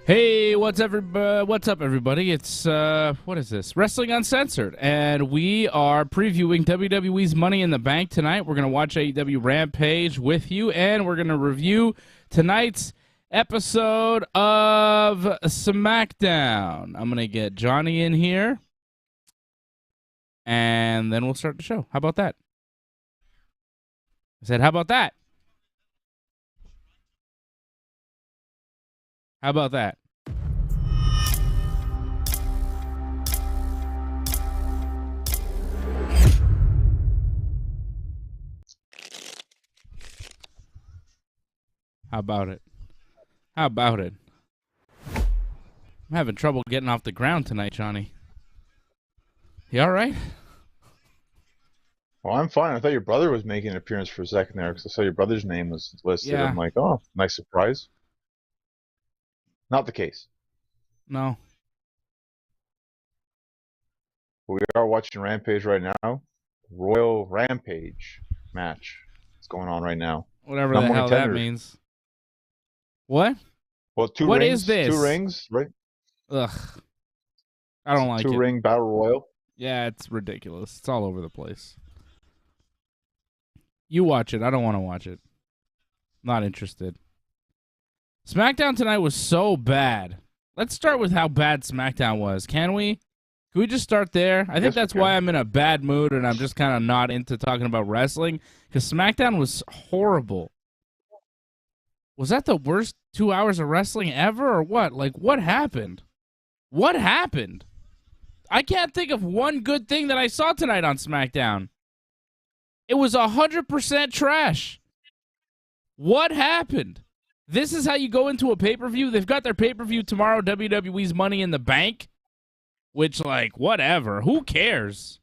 Hey, what's up, everybody? It's, what is this? Wrestling Uncensored, and we are previewing WWE's Money in the Bank tonight. We're going to watch AEW Rampage with you, and we're going to review tonight's episode of Smackdown. I'm going to get Johnny in here, and then we'll start the show. How about that? I said, how about that? How about that? How about it? How about it? I'm having trouble getting off the ground tonight, Johnny. You all right? Well, I'm fine. I thought your brother was making an appearance for a second there because I saw your brother's name was listed. Yeah. I'm like, oh, nice surprise. Not the case. No. We are watching Rampage right now. Royal Rampage match is going on right now. Whatever the hell that means. What? Well, What rings, is this? 2 rings, right? Ugh. I don't like it. 2-ring battle royal. Yeah, it's ridiculous. It's all over the place. You watch it. I don't want to watch it. Not interested. SmackDown tonight was so bad. Let's start with how bad SmackDown was. Can we? Can we just start there? I think that's why I'm in a bad mood and I'm just kind of not into talking about wrestling, because SmackDown was horrible. Was that the worst 2 hours of wrestling ever or what? Like, what happened? What happened? I can't think of one good thing that I saw tonight on SmackDown. It was 100% trash. What happened? This is how you go into a pay-per-view? They've got their pay-per-view tomorrow, WWE's Money in the Bank, which, like, whatever. Who cares?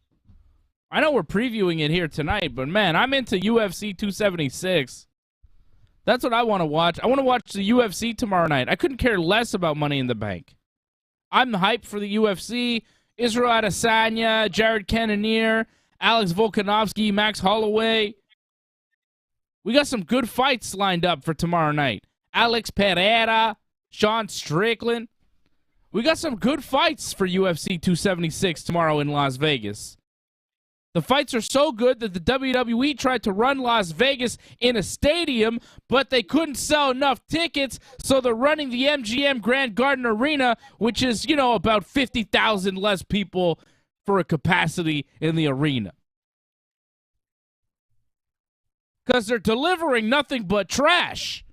I know we're previewing it here tonight, but, man, I'm into UFC 276. That's what I want to watch. I want to watch the UFC tomorrow night. I couldn't care less about Money in the Bank. I'm hyped for the UFC. Israel Adesanya, Jared Cannonier, Alex Volkanovski, Max Holloway. We got some good fights lined up for tomorrow night. Alex Pereira, Sean Strickland. We got some good fights for UFC 276 tomorrow in Las Vegas. The fights are so good that the WWE tried to run Las Vegas in a stadium, but they couldn't sell enough tickets, so they're running the MGM Grand Garden Arena, which is, you know, about 50,000 less people for a capacity in the arena. Because they're delivering nothing but trash.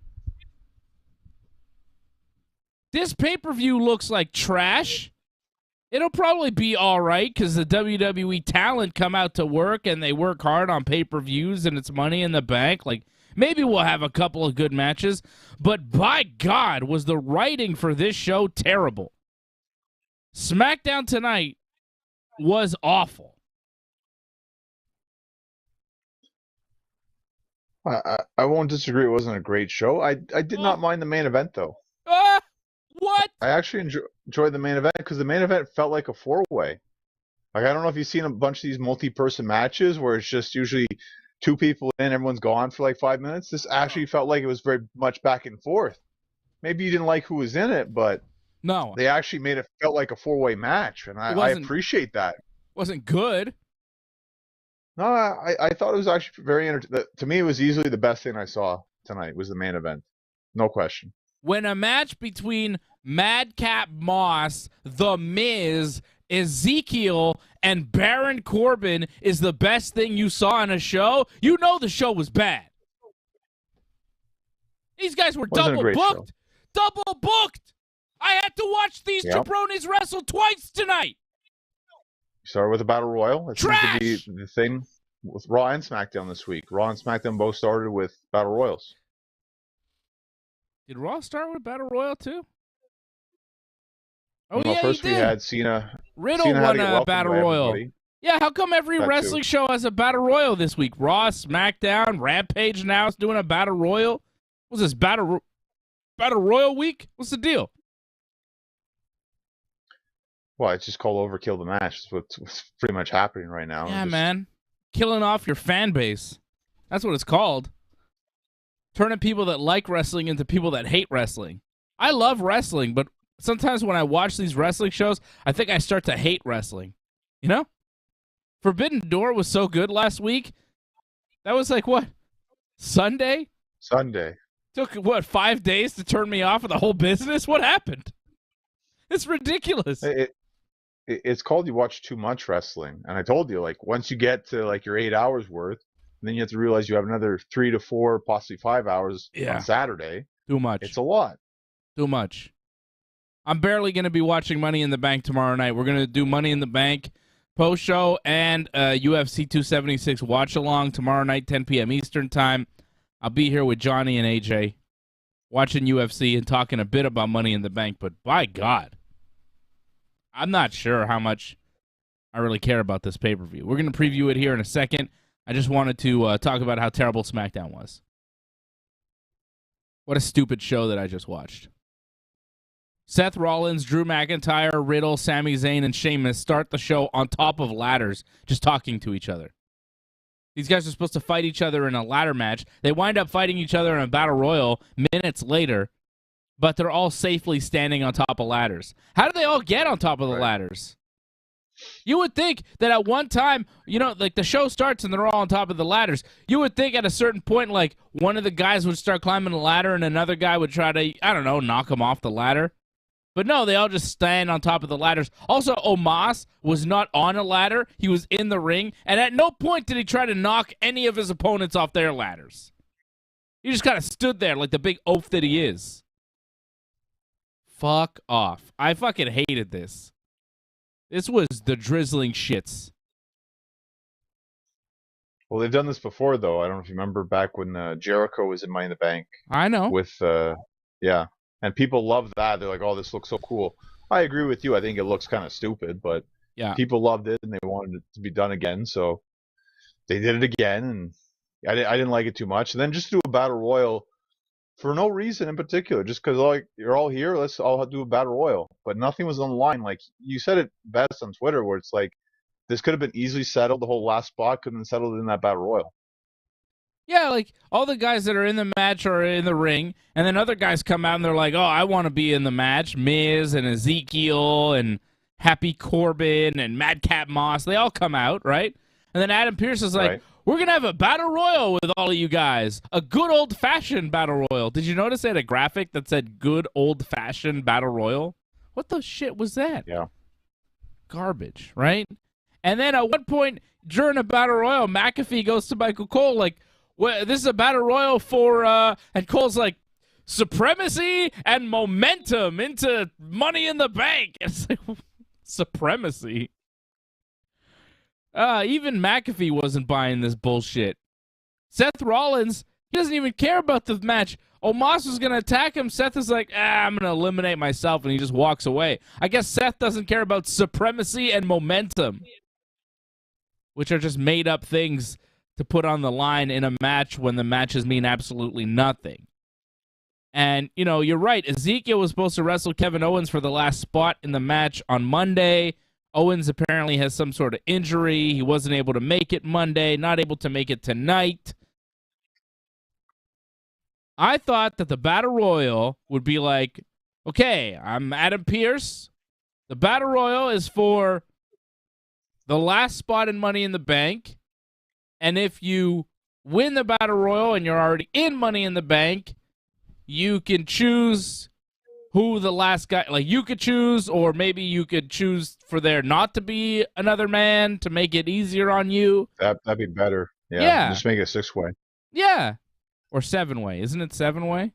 This pay-per-view looks like trash. It'll probably be all right because the WWE talent come out to work and they work hard on pay-per-views and it's Money in the Bank. Like, maybe we'll have a couple of good matches. But by God, was the writing for this show terrible. SmackDown tonight was awful. I won't disagree. It wasn't a great show. I did not mind the main event, though. What? I actually enjoyed the main event because the main event felt like a 4-way. Like, I don't know if you've seen a bunch of these multi-person matches where it's just usually two people in, everyone's gone for like 5 minutes. This actually felt like it was very much back and forth. Maybe you didn't like who was in it, but No, they actually made it felt like a four-way match, and I appreciate that. Wasn't good. No, I thought it was actually very entertaining. To me, it was easily the best thing I saw tonight. Was the main event, no question. When a match between Madcap Moss, The Miz, Ezekiel, and Baron Corbin is the best thing you saw in a show, you know the show was bad. These guys were double booked. Double booked. I had to watch these jabronis wrestle twice tonight. You started with a battle royal. It seems to be the thing with Raw and SmackDown this week. Raw and SmackDown both started with battle royals. Did Raw start with battle royal too? Oh, well, yeah, first we had Cena. Riddle won a battle royal. Yeah, how come every wrestling show has a battle royal this week? Raw, SmackDown, Rampage now is doing a battle royal. What's this, battle royal week? What's the deal? Well, it's just called Overkill the Match. That's what's pretty much happening right now. Yeah, man. Killing off your fan base. That's what it's called. Turning people that like wrestling into people that hate wrestling. I love wrestling, but sometimes when I watch these wrestling shows, I think I start to hate wrestling. You know? Forbidden Door was so good last week. That was like, what? Sunday? Took, what, 5 days to turn me off of the whole business? What happened? It's ridiculous. It's called you watch too much wrestling. And I told you, like, once you get to, like, your 8 hours worth, then you have to realize you have another 3 to 4, possibly 5 hours on Saturday. Too much. It's a lot. Too much. I'm barely going to be watching Money in the Bank tomorrow night. We're going to do Money in the Bank post-show and UFC 276 watch-along tomorrow night, 10 p.m. Eastern Time. I'll be here with Johnny and AJ watching UFC and talking a bit about Money in the Bank, but by God, I'm not sure how much I really care about this pay-per-view. We're going to preview it here in a second. I just wanted to talk about how terrible SmackDown was. What a stupid show that I just watched. Seth Rollins, Drew McIntyre, Riddle, Sami Zayn, and Sheamus start the show on top of ladders, just talking to each other. These guys are supposed to fight each other in a ladder match. They wind up fighting each other in a battle royal minutes later, but they're all safely standing on top of ladders. How do they all get on top of the ladders? You would think that at one time, you know, like the show starts and they're all on top of the ladders. You would think at a certain point, like one of the guys would start climbing the ladder and another guy would try to, I don't know, knock him off the ladder. But no, they all just stand on top of the ladders. Also, Omos was not on a ladder. He was in the ring. And at no point did he try to knock any of his opponents off their ladders. He just kind of stood there like the big oaf that he is. Fuck off. I fucking hated this. This was the drizzling shits. Well, they've done this before, though. I don't know if you remember back when Jericho was in Money in the Bank. I know. With, yeah. And people love that. They're like, oh, this looks so cool. I agree with you. I think it looks kind of stupid, but people loved it and they wanted it to be done again. So they did it again. And I didn't like it too much. And then just do a battle royal for no reason in particular. Just because like you're all here, let's all do a battle royal. But nothing was on the line. Like you said it best on Twitter where it's like this could have been easily settled. The whole last spot could have been settled in that battle royal. Yeah, like all the guys that are in the match are in the ring, and then other guys come out and they're like, oh, I want to be in the match. Miz and Ezekiel and Happy Corbin and Madcap Moss, they all come out, right? And then Adam Pearce is like, we're going to have a battle royal with all of you guys. A good old-fashioned battle royal. Did you notice they had a graphic that said good old-fashioned battle royal? What the shit was that? Yeah. Garbage, right? And then at one point during a battle royal, McAfee goes to Michael Cole like, well, this is a battle royal for, and Cole's like, supremacy and momentum into Money in the Bank. It's like, supremacy? Even McAfee wasn't buying this bullshit. Seth Rollins, he doesn't even care about the match. Omos was going to attack him. Seth is like, I'm going to eliminate myself, and he just walks away. I guess Seth doesn't care about supremacy and momentum, which are just made-up things to put on the line in a match when the matches mean absolutely nothing. And, you know, you're right. Ezekiel was supposed to wrestle Kevin Owens for the last spot in the match on Monday. Owens apparently has some sort of injury. He wasn't able to make it Monday, not able to make it tonight. I thought that the Battle Royal would be like, okay, I'm Adam Pearce. The Battle Royal is for the last spot in Money in the Bank. And if you win the Battle Royal and you're already in Money in the Bank, you can choose who the last guy, like you could choose, or maybe you could choose for there not to be another man to make it easier on you. That'd be better. Yeah. Just make it 6-way. Yeah. Or 7-way. Isn't it 7-way?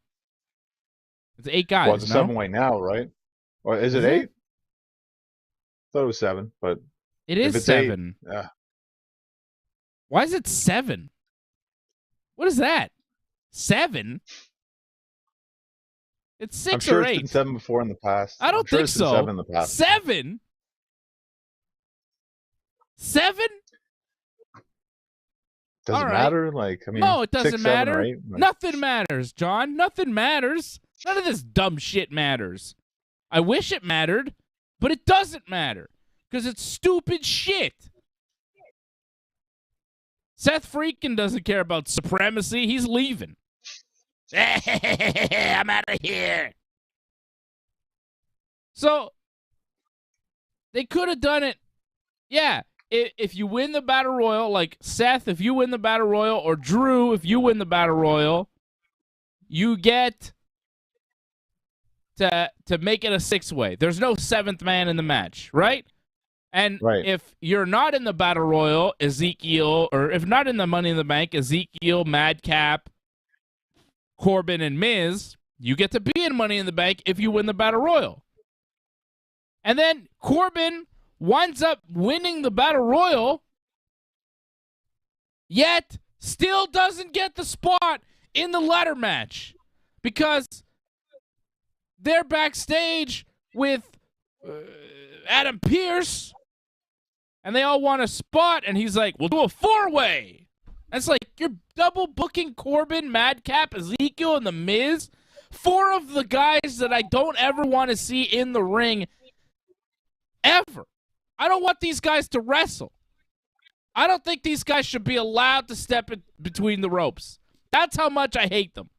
It's 8 guys. Well, it's a 7-way now, right? Or is it 8? I thought it was 7, but it is 7. 8, yeah. Why is it 7? What is that? 7? It's 6 I'm sure or 8. It's been 7 before in the past. I don't think so. 7 in the past. 7? 7? Does it matter? Like, I mean, no, it doesn't 6, 7, matter. or 8? Like, nothing matters, John. Nothing matters. None of this dumb shit matters. I wish it mattered, but it doesn't matter because it's stupid shit. Seth freaking doesn't care about supremacy. He's leaving. I'm out of here. So they could have done it. Yeah. If you win the Battle Royal, like Seth, if you win the Battle Royal, or Drew, if you win the Battle Royal, you get to make it a 6-way. There's no 7th man in the match, right? And if you're not in the Battle Royal, Ezekiel, or if not in the Money in the Bank, Ezekiel, Madcap, Corbin, and Miz, you get to be in Money in the Bank if you win the Battle Royal. And then Corbin winds up winning the Battle Royal, yet still doesn't get the spot in the ladder match because they're backstage with Adam Pearce, and they all want a spot, and he's like, we'll do a 4-way. It's like, you're double booking Corbin, Madcap, Ezekiel, and The Miz. 4 of the guys that I don't ever want to see in the ring ever. I don't want these guys to wrestle. I don't think these guys should be allowed to step in between the ropes. That's how much I hate them.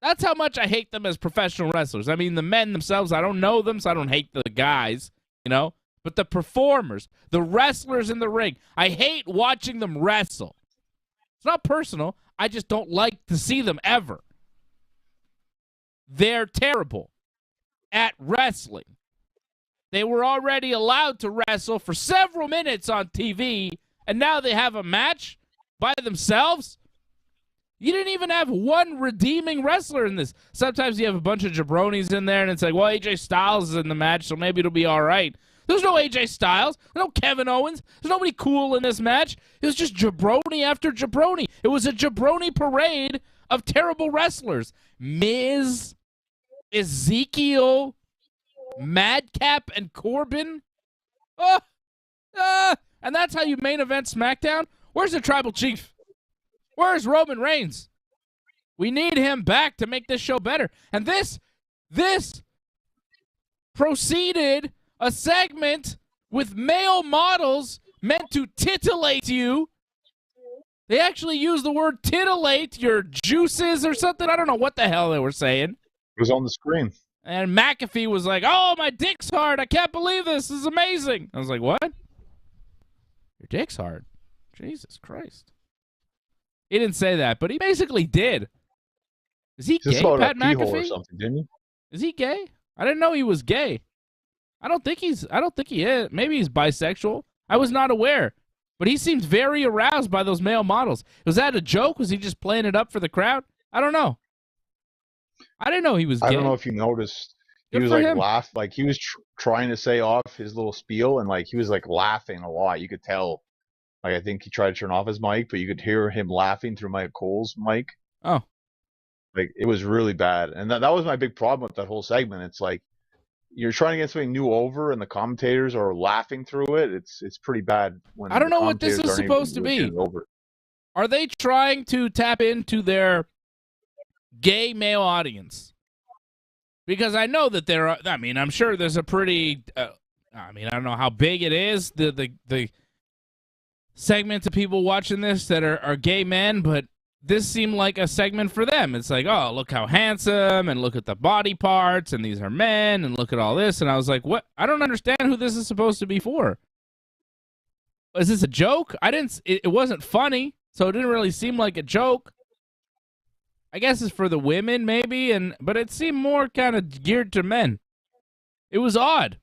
That's how much I hate them as professional wrestlers. I mean, the men themselves, I don't know them, so I don't hate the guys, you know? But the performers, the wrestlers in the ring, I hate watching them wrestle. It's not personal. I just don't like to see them ever. They're terrible at wrestling. They were already allowed to wrestle for several minutes on TV, and now they have a match by themselves? You didn't even have one redeeming wrestler in this. Sometimes you have a bunch of jabronis in there, and it's like, well, AJ Styles is in the match, so maybe it'll be all right. There's no AJ Styles. There's no Kevin Owens. There's nobody cool in this match. It was just jabroni after jabroni. It was a jabroni parade of terrible wrestlers. Miz, Ezekiel, Madcap, and Corbin. And that's how you main event SmackDown? Where's the Tribal Chief? Where's Roman Reigns? We need him back to make this show better. And this proceeded a segment with male models meant to titillate you. They actually used the word titillate your juices or something. I don't know what the hell they were saying. It was on the screen. And McAfee was like, oh, my dick's hard. I can't believe this. This is amazing. I was like, what? Your dick's hard. Jesus Christ. He didn't say that, but he basically did. Is he gay, Pat McAfee? Or something, didn't he? Is he gay? I didn't know he was gay. I don't think he is. Maybe he's bisexual. I was not aware. But he seemed very aroused by those male models. Was that a joke? Was he just playing it up for the crowd? I don't know. I didn't know he was gay. I don't know if you noticed. He was like like he was trying to say off his little spiel, and like he was like laughing a lot. You could tell. Like I think he tried to turn off his mic, but you could hear him laughing through Mike Cole's mic. Oh. Like it was really bad. And that was my big problem with that whole segment. It's like you're trying to get something new over and the commentators are laughing through it. It's pretty bad when I don't know what this is supposed to be. Are they trying to tap into their gay male audience? Because I know that I'm sure there's a pretty I mean, I don't know how big it is, the segments of people watching this that are gay men, but this seemed like a segment for them. It's like, oh, look how handsome, and look at the body parts, and these are men, and look at all this. And I was like, what? I don't understand who this is supposed to be for. Is this a joke? It wasn't funny, so it didn't really seem like a joke. I guess it's for the women, maybe, but it seemed more kind of geared to men. It was odd.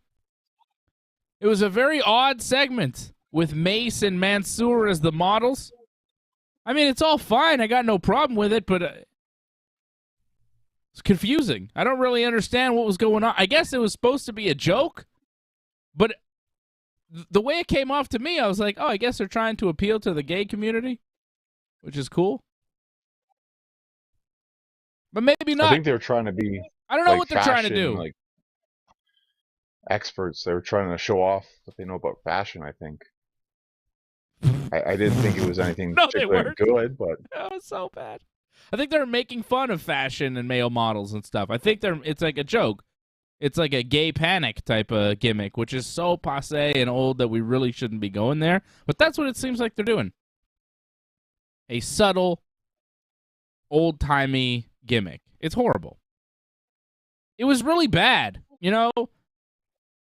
It was a very odd segment with Mace and Mansoor as the models. I mean, it's all fine. I got no problem with it, but it's confusing. I don't really understand what was going on. I guess it was supposed to be a joke, but the way it came off to me, I was like, oh, I guess they're trying to appeal to the gay community, which is cool. But maybe not. I think they're trying to be. I don't know what they're trying to do. Like experts, they were trying to show off what they know about fashion. I think. I didn't think it was anything particularly good, but it was so bad. I think they're making fun of fashion and male models and stuff. I think it's like a joke. It's like a gay panic type of gimmick, which is so passé and old that we really shouldn't be going there. But that's what it seems like they're doing. A subtle, old-timey gimmick. It's horrible. It was really bad, you know?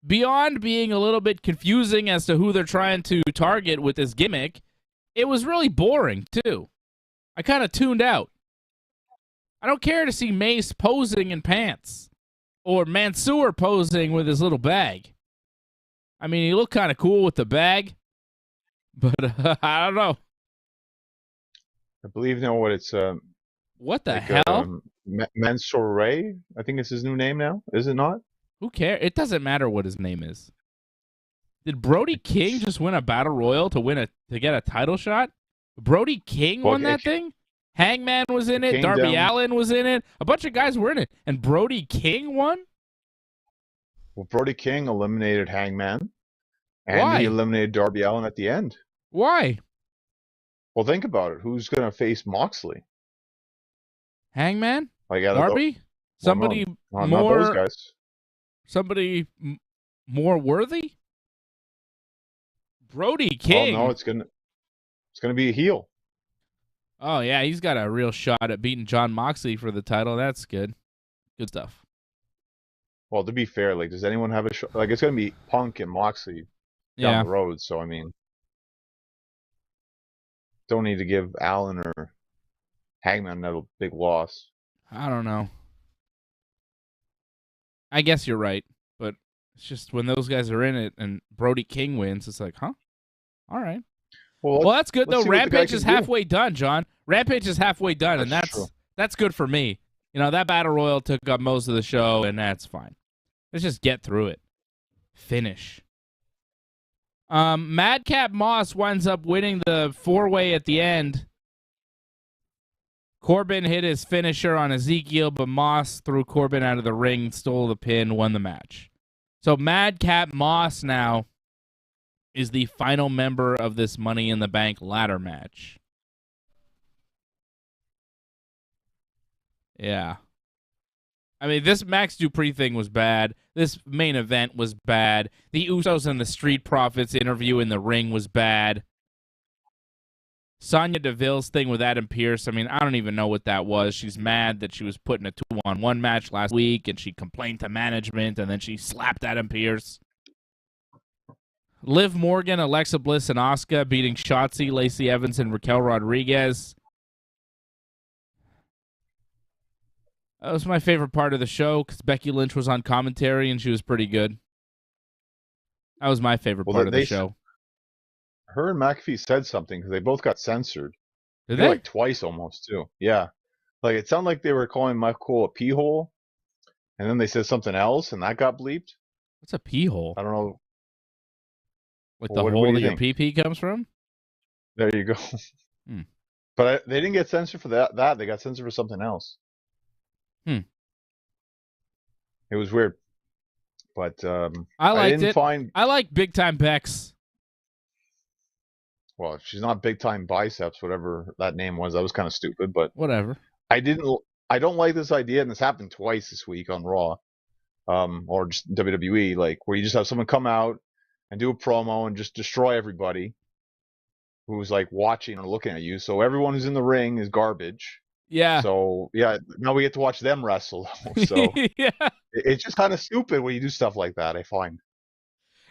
Beyond being a little bit confusing as to who they're trying to target with this gimmick, it was really boring, too. I kind of tuned out. I don't care to see Mace posing in pants or Mansoor posing with his little bag. I mean, he looked kind of cool with the bag, but I don't know. I believe you know what it's. What the hell? Mansoor, I think it's his new name now. Is it not? Who cares? It doesn't matter what his name is. Did Brody King just win a battle royal to get a title shot? Brody King won that thing? Hangman was in it. Darby Allin was in it. A bunch of guys were in it. And Brody King won? Well, Brody King eliminated Hangman. And he eliminated Darby Allin at the end. Why? Well, think about it. Who's going to face Moxley? Hangman? Darby? Somebody more... Not those guys. Somebody more worthy? Brody King. Oh no, it's gonna be a heel. Oh yeah, he's got a real shot at beating Jon Moxley for the title. That's good. Good stuff. Well, to be fair, like, does anyone have a shot? Like, it's gonna be Punk and Moxley down the road. So I mean, don't need to give Allen or Hangman another big loss. I don't know. I guess you're right, but it's just when those guys are in it and Brody King wins, it's like, huh? All right. Well, that's good, though. Rampage is halfway done, John. Rampage is halfway done, and that's good for me. You know, that Battle Royal took up most of the show, and that's fine. Let's just get through it. Finish. Madcap Moss winds up winning the four-way at the end. Corbin hit his finisher on Ezekiel, but Moss threw Corbin out of the ring, stole the pin, won the match. So Madcap Moss now is the final member of this Money in the Bank ladder match. Yeah. I mean, this Max Dupree thing was bad. This main event was bad. The Usos and the Street Profits interview in the ring was bad. Sonya Deville's thing with Adam Pearce, I mean, I don't even know what that was. She's mad that she was put in a 2-on-1 match last week, and she complained to management, and then she slapped Adam Pearce. Liv Morgan, Alexa Bliss, and Asuka beating Shotzi, Lacey Evans, and Raquel Rodriguez. That was my favorite part of the show because Becky Lynch was on commentary, and she was pretty good. That was my favorite part of the show. Her and McAfee said something because they both got censored. Did they? Like twice almost, too. Yeah. Like, it sounded like they were calling Mike Cole a pee hole, and then they said something else, and that got bleeped. What's a pee hole? I don't know. Like the hole that your pee-pee comes from? There you go. But they didn't get censored for that. They got censored for something else. It was weird. But I liked it. I like Big Time Bex. Well, she's not Big Time Biceps, whatever that name was. That was kind of stupid, but whatever. I don't like this idea, and this happened twice this week on Raw. or just WWE, like where you just have someone come out and do a promo and just destroy everybody who's like watching or looking at you. So everyone who's in the ring is garbage. Yeah. So yeah, now we get to watch them wrestle. So yeah. it's just kind of stupid when you do stuff like that, I find.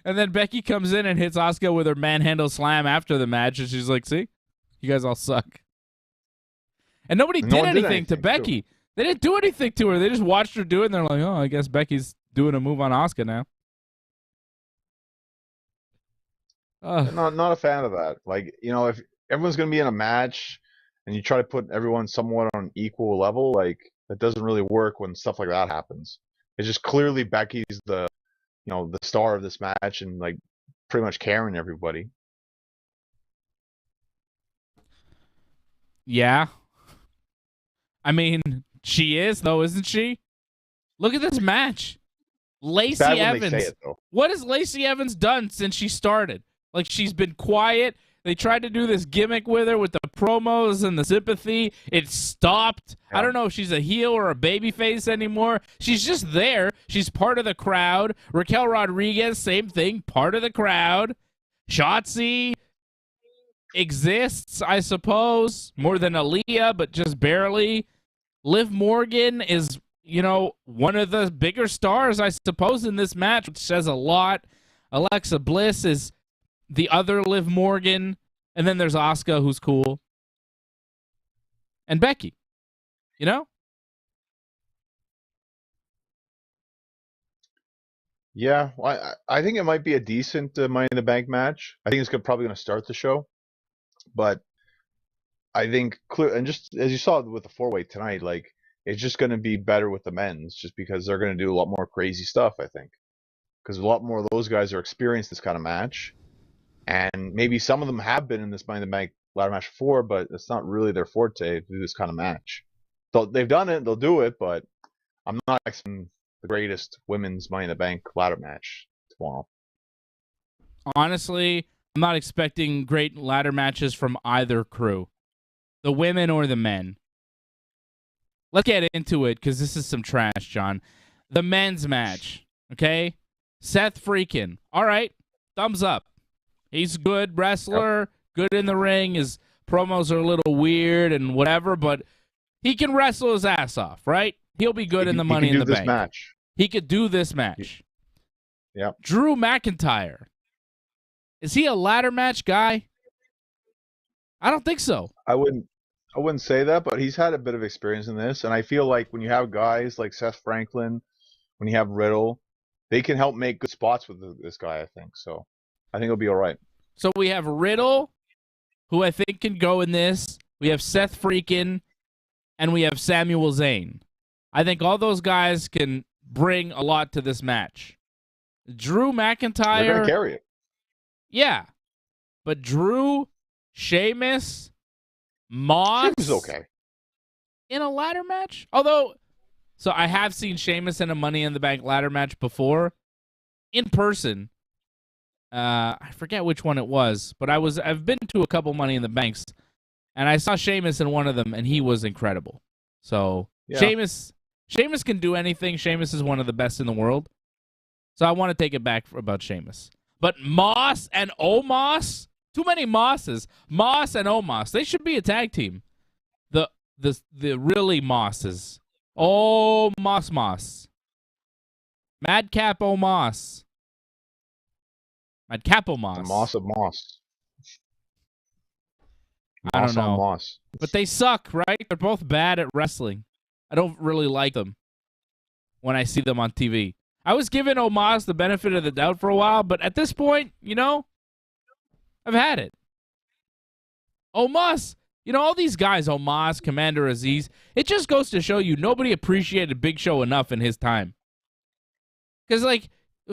And then Becky comes in and hits Asuka with her manhandle slam after the match, and she's like, "See, you guys all suck." And nobody did anything to Becky. They didn't do anything to her. They just watched her do it, and they're like, "Oh, I guess Becky's doing a move on Asuka now." Not a fan of that. Like, if everyone's gonna be in a match and you try to put everyone somewhat on an equal level, like that doesn't really work when stuff like that happens. It's just clearly Becky's the star of this match and like pretty much carrying everybody. Yeah. I mean, she is though, isn't she? Look at this match. Lacey Evans. What has Lacey Evans done since she started? Like, she's been quiet. They tried to do this gimmick with her with the promos and the sympathy. It stopped. Yeah. I don't know if she's a heel or a babyface anymore. She's just there. She's part of the crowd. Raquel Rodriguez, same thing, part of the crowd. Shotzi exists, I suppose, more than Aaliyah, but just barely. Liv Morgan is, one of the bigger stars, I suppose, in this match, which says a lot. Alexa Bliss is the other Liv Morgan, and then there's Asuka, who's cool, and Becky, Yeah, I think it might be a decent Money in the Bank match. I think it's probably going to start the show, but I think and just as you saw with the 4-way tonight, like it's just going to be better with the men's, just because they're going to do a lot more crazy stuff. I think because a lot more of those guys are experienced this kind of match. And maybe some of them have been in this Money in the Bank ladder match before, but it's not really their forte to do this kind of match. So they've done it, they'll do it, but I'm not expecting the greatest women's Money in the Bank ladder match tomorrow. Honestly, I'm not expecting great ladder matches from either crew, the women or the men. Let's get into it, because this is some trash, John. The men's match, okay? Seth Freakin. All right, thumbs up. He's a good wrestler, good in the ring. His promos are a little weird and whatever, but he can wrestle his ass off, right? He'll be good in the Money in the Bank. Match. He could do this match. Yeah. Drew McIntyre. Is he a ladder match guy? I don't think so. I wouldn't say that, but he's had a bit of experience in this, and I feel like when you have guys like Seth Franklin, when you have Riddle, they can help make good spots with this guy, I think. So I think it'll be all right. So we have Riddle, who I think can go in this. We have Seth Freakin, and we have Samuel Zayn. I think all those guys can bring a lot to this match. Drew McIntyre. They're going to carry it. Yeah. But Drew, Sheamus, Moss. Sheamus is okay. In a ladder match? Although, so I have seen Sheamus in a Money in the Bank ladder match before. In person. I forget which one it was, but I've been to a couple Money in the Banks, and I saw Sheamus in one of them, and he was incredible. So yeah. Sheamus can do anything. Sheamus is one of the best in the world. So I want to take it back about Sheamus. But Moss and Omos, too many Mosses. Moss and Omos, they should be a tag team. The really Mosses. Oh, Moss. Madcap Omos. Madcap Omos. The Moss of Moss. I don't know. Moss. But they suck, right? They're both bad at wrestling. I don't really like them when I see them on TV. I was giving Omos the benefit of the doubt for a while, but at this point, I've had it. Omos, all these guys, Omos, Commander Aziz, it just goes to show you nobody appreciated Big Show enough in his time. Because,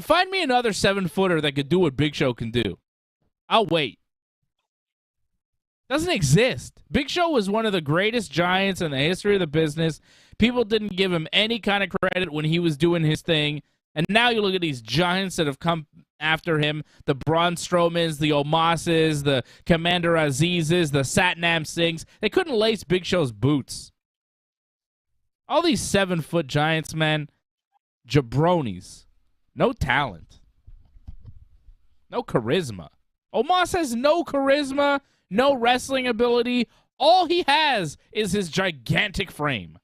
find me another 7-footer that could do what Big Show can do. I'll wait. Doesn't exist. Big Show was one of the greatest giants in the history of the business. People didn't give him any kind of credit when he was doing his thing. And now you look at these giants that have come after him. The Braun Strowmans, the Omoses, the Commander Azizes, the Satnam Singhs. They couldn't lace Big Show's boots. All these 7-foot giants, man, jabronis. No talent. No charisma. Omos has no charisma, no wrestling ability. All he has is his gigantic frame.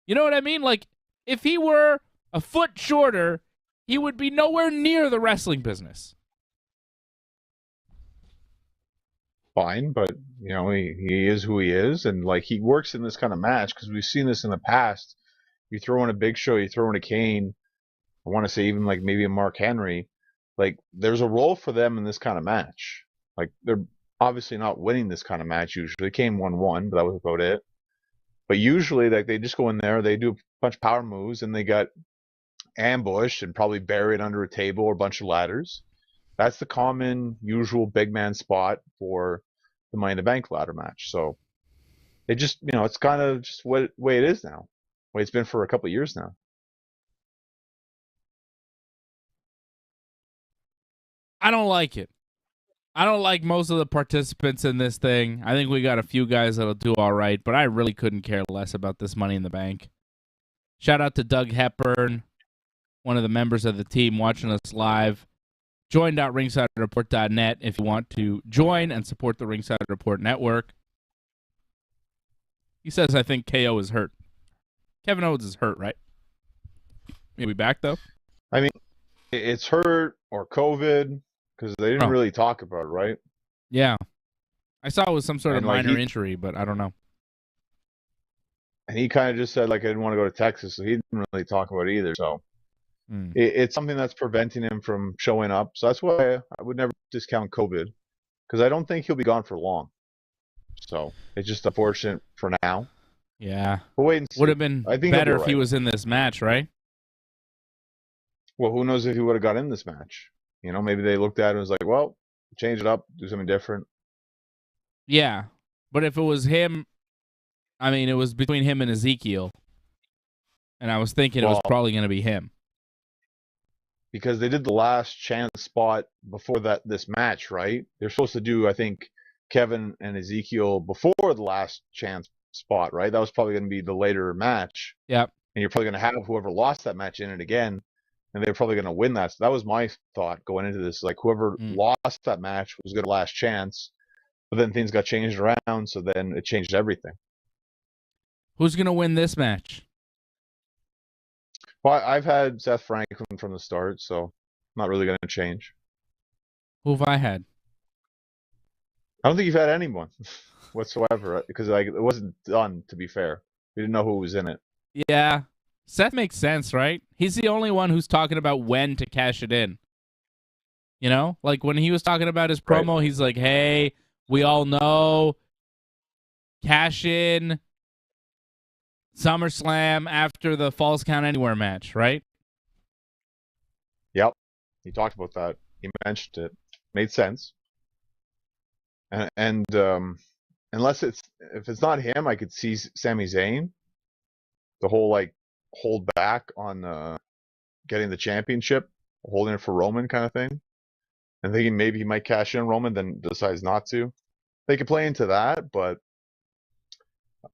You know what I mean? Like, if he were a foot shorter, he would be nowhere near the wrestling business. Fine, but, you know, he is who he is, and, like, he works in this kind of match, because we've seen this in the past. You throw in a Big Show, you throw in a Kane, I want to say even, like, maybe a Mark Henry. Like, there's a role for them in this kind of match. Like, they're obviously not winning this kind of match usually. Kane won one, but that was about it. But usually, like, they just go in there, they do a bunch of power moves, and they got ambushed and probably buried under a table or a bunch of ladders. That's the common, usual big man spot for the Money in the Bank ladder match. So it just, you know, it's kind of just what way it is now. Way it's been for a couple of years now. I don't like it. I don't like most of the participants in this thing. I think we got a few guys that'll do all right, but I really couldn't care less about this Money in the Bank. Shout out to Doug Hepburn, one of the members of the team watching us live. Join.ringsidereport.net if you want to join and support the Ringside Report Network. He says, I think KO is hurt. Kevin Owens is hurt, right? He'll be back, though? I mean, it's hurt or COVID, because they didn't really talk about it, right? Yeah. I saw it was some sort of minor injury, but I don't know. And he kind of just said, like, I didn't want to go to Texas, so he didn't really talk about it either, so... It's something that's preventing him from showing up. So that's why I would never discount COVID, because I don't think he'll be gone for long. So it's just unfortunate for now. Yeah. But wait and see. Would have been better if he was in this match, right? Well, who knows if he would have got in this match? You know, maybe they looked at it and was like, well, change it up, do something different. Yeah. But if it was him, I mean, it was between him and Ezekiel. And I was thinking it was probably going to be him. Because they did the last chance spot before this match, right? They're supposed to do, I think, Kevin and Ezekiel before the last chance spot, right? That was probably going to be the later match. Yep. And you're probably going to have whoever lost that match in it again, and they're probably going to win that. So that was my thought going into this. Like, whoever lost that match was going to last chance, but then things got changed around, so then it changed everything. Who's going to win this match? Well, I've had Seth Franklin from the start, so I'm not really going to change. Who have I had? I don't think you've had anyone whatsoever, because like, it wasn't done, to be fair. We didn't know who was in it. Yeah. Seth makes sense, right? He's the only one who's talking about when to cash it in. You know? Like, when he was talking about his promo, he's like, hey, we all know, cash in SummerSlam after the Falls Count Anywhere match, right? Yep. He talked about that. He mentioned it. Made sense. And unless if it's not him, I could see Sami Zayn. The whole, like, hold back on getting the championship, holding it for Roman kind of thing. And thinking maybe he might cash in Roman, then decides not to. They could play into that, but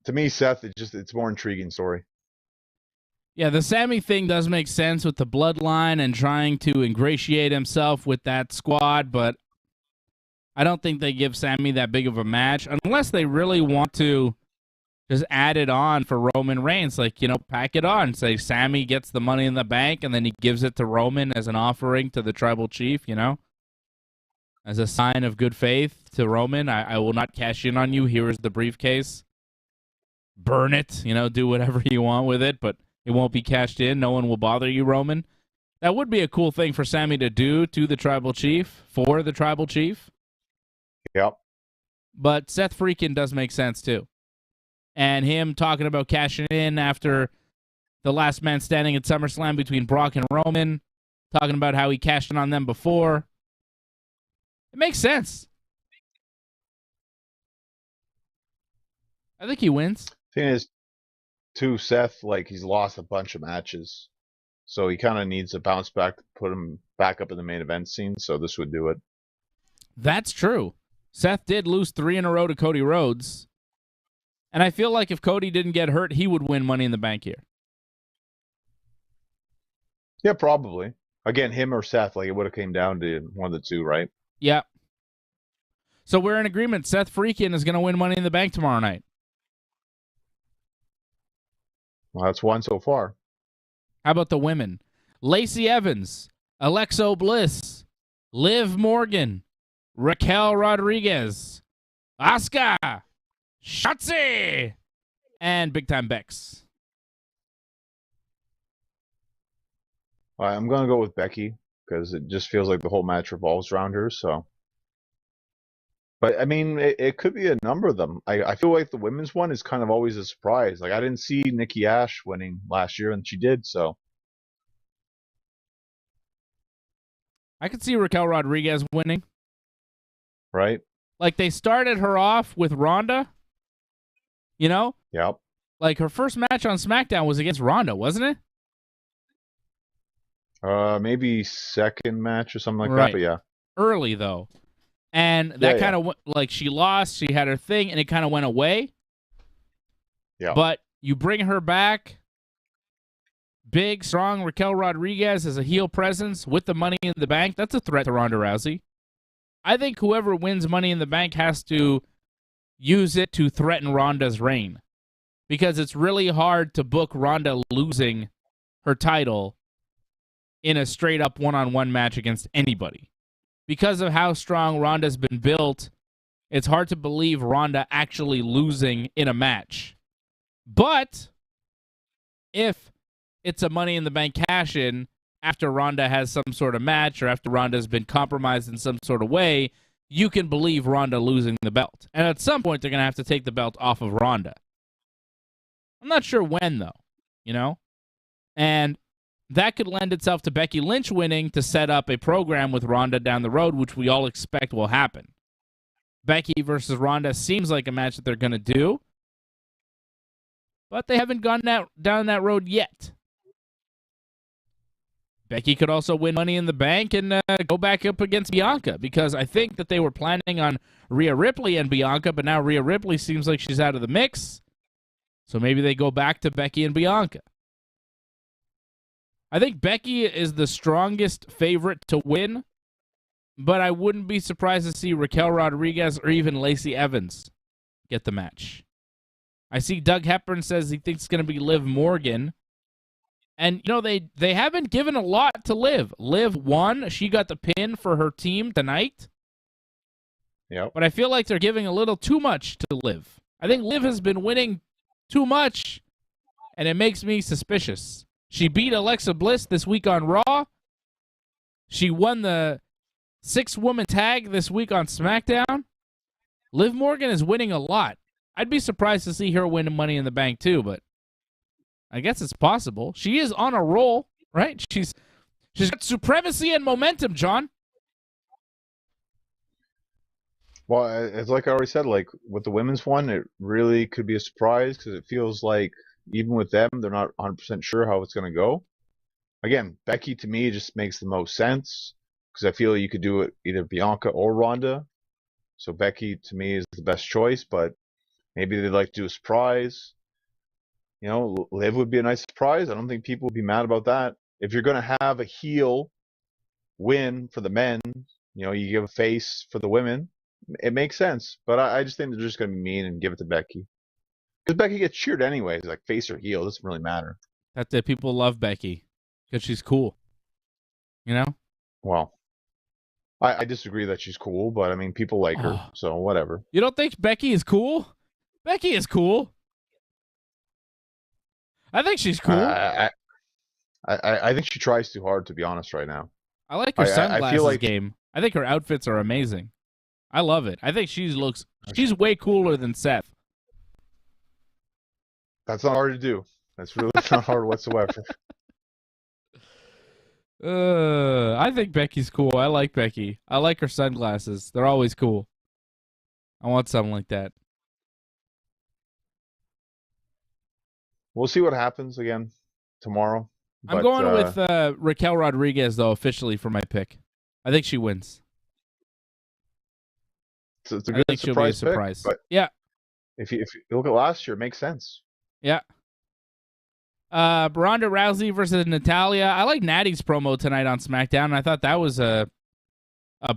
to me, Seth, it's a more intriguing story. Yeah, the Sami thing does make sense with the bloodline and trying to ingratiate himself with that squad, but I don't think they give Sami that big of a match unless they really want to just add it on for Roman Reigns. Like, you know, pack it on. Say Sami gets the Money in the Bank and then he gives it to Roman as an offering to the tribal chief, you know? As a sign of good faith to Roman, I will not cash in on you. Here is the briefcase. Burn it, you know, do whatever you want with it, but it won't be cashed in. No one will bother you, Roman. That would be a cool thing for Sami to do to the tribal chief, for the tribal chief. Yep. But Seth freaking does make sense, too. And him talking about cashing in after the last man standing at SummerSlam between Brock and Roman, talking about how he cashed in on them before. It makes sense. I think he wins. Thing is, too, Seth, like, he's lost a bunch of matches. So he kind of needs to bounce back to put him back up in the main event scene, so this would do it. That's true. Seth did lose 3 in a row to Cody Rhodes. And I feel like if Cody didn't get hurt, he would win Money in the Bank here. Yeah, probably. Again, him or Seth, like it would have came down to one of the two, right? Yeah. So we're in agreement. Seth Freakin is going to win Money in the Bank tomorrow night. Well, that's one so far. How about the women? Lacey Evans, Alexa Bliss, Liv Morgan, Raquel Rodriguez, Asuka, Shotzi, and Big Time Bex. I'm going to go with Becky because it just feels like the whole match revolves around her. So, but I mean, it could be a number of them. I feel like the women's one is kind of always a surprise. Like I didn't see Nikki Ash winning last year, and she did. So I could see Raquel Rodriguez winning. Right? Like they started her off with Ronda. You know? Yep. Like her first match on SmackDown was against Ronda, wasn't it? Maybe second match or something like Right. that. But yeah, early though, and that kind of like she lost. She had her thing, and it kind of went away. Yeah. But you bring her back, big, strong Raquel Rodriguez as a heel presence with the Money in the Bank. That's a threat to Ronda Rousey. I think whoever wins Money in the Bank has to use it to threaten Ronda's reign, because it's really hard to book Ronda losing her title in a straight-up one-on-one match against anybody. Because of how strong Ronda's been built, it's hard to believe Ronda actually losing in a match. But if it's a Money in the Bank cash-in after Ronda has some sort of match or after Ronda's been compromised in some sort of way, you can believe Ronda losing the belt. And at some point, they're going to have to take the belt off of Ronda. I'm not sure when, though, you know? And that could lend itself to Becky Lynch winning to set up a program with Ronda down the road, which we all expect will happen. Becky versus Ronda seems like a match that they're going to do, but they haven't gone down that road yet. Becky could also win Money in the Bank and go back up against Bianca, because I think that they were planning on Rhea Ripley and Bianca, but now Rhea Ripley seems like she's out of the mix, so maybe they go back to Becky and Bianca. I think Becky is the strongest favorite to win, but I wouldn't be surprised to see Raquel Rodriguez or even Lacey Evans get the match. I see Doug Hepburn says he thinks it's going to be Liv Morgan. And, you know, they haven't given a lot to Liv. Liv won. She got the pin for her team tonight. Yep. But I feel like they're giving a little too much to Liv. I think Liv has been winning too much, and it makes me suspicious. She beat Alexa Bliss this week on Raw. She won the 6-woman tag this week on SmackDown. Liv Morgan is winning a lot. I'd be surprised to see her win Money in the Bank too, but I guess it's possible. She is on a roll, right? She's got supremacy and momentum, John. Well, it's like I already said, like with the women's one, it really could be a surprise because it feels like even with them, they're not 100% sure how it's going to go. Again, Becky to me just makes the most sense because I feel you could do it either Bianca or Ronda. So Becky to me is the best choice, but maybe they'd like to do a surprise. You know, Liv would be a nice surprise. I don't think people would be mad about that. If you're going to have a heel win for the men, you know, you give a face for the women, it makes sense. But I just think they're just going to be mean and give it to Becky. Because Becky gets cheered anyways, like face or heel, it doesn't really matter. That people love Becky because she's cool. You know? Well, I disagree that she's cool, but I mean, people like her, so whatever. You don't think Becky is cool? Becky is cool. I think she's cool. I think she tries too hard, to be honest, right now. I like her sunglasses game. I think her outfits are amazing. I love it. I think she's way cooler than Seth. That's not hard to do. That's really not hard whatsoever. I think Becky's cool. I like Becky. I like her sunglasses. They're always cool. I want something like that. We'll see what happens again tomorrow. I'm going with Raquel Rodriguez, though, officially for my pick. I think she wins. It's a good I think she'll be a surprise. Pick, but yeah. If you look at last year, it makes sense. Yeah. Ronda Rousey versus Natalia. I like Natty's promo tonight on SmackDown, and I thought that was a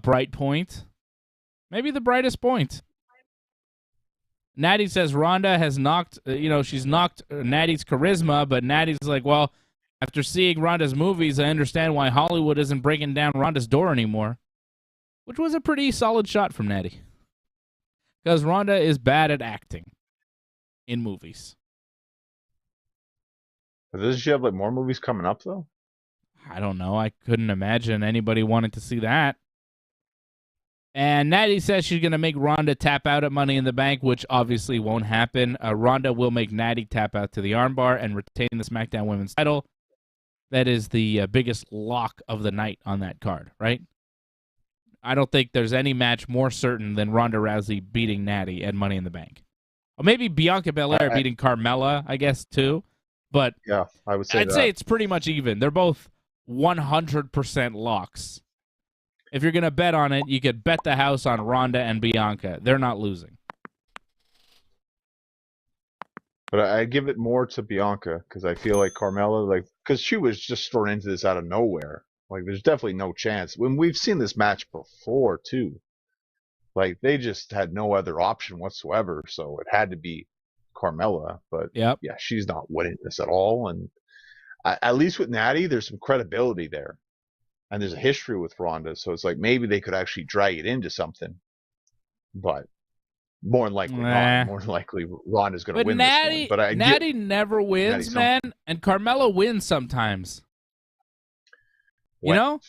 bright point. Maybe the brightest point. Natty says Ronda has knocked, she's knocked Natty's charisma, but Natty's like, well, after seeing Ronda's movies, I understand why Hollywood isn't breaking down Ronda's door anymore. Which was a pretty solid shot from Natty. Because Ronda is bad at acting in movies. But doesn't she have like more movies coming up though? I don't know. I couldn't imagine anybody wanted to see that. And Natty says she's going to make Ronda tap out at Money in the Bank, which obviously won't happen. Ronda will make Natty tap out to the armbar and retain the SmackDown Women's title. That is the biggest lock of the night on that card, right? I don't think there's any match more certain than Ronda Rousey beating Natty at Money in the Bank. Or maybe Bianca Belair beating Carmella, I guess, too. But yeah, I'd say it's pretty much even. They're both 100% locks. If you're going to bet on it, you could bet the house on Ronda and Bianca. They're not losing. But I give it more to Bianca because I feel like Carmella, because she was just thrown into this out of nowhere. Like, there's definitely no chance. When we've seen this match before, too. Like, they just had no other option whatsoever, so it had to be Carmella. But, yeah, she's not winning this at all. And at least with Natty, there's some credibility there. And there's a history with Ronda, so it's like maybe they could actually drag it into something. But more than likely not. More than likely, Ronda's going to win this one. But Natty never wins, man. And Carmella wins sometimes. You know?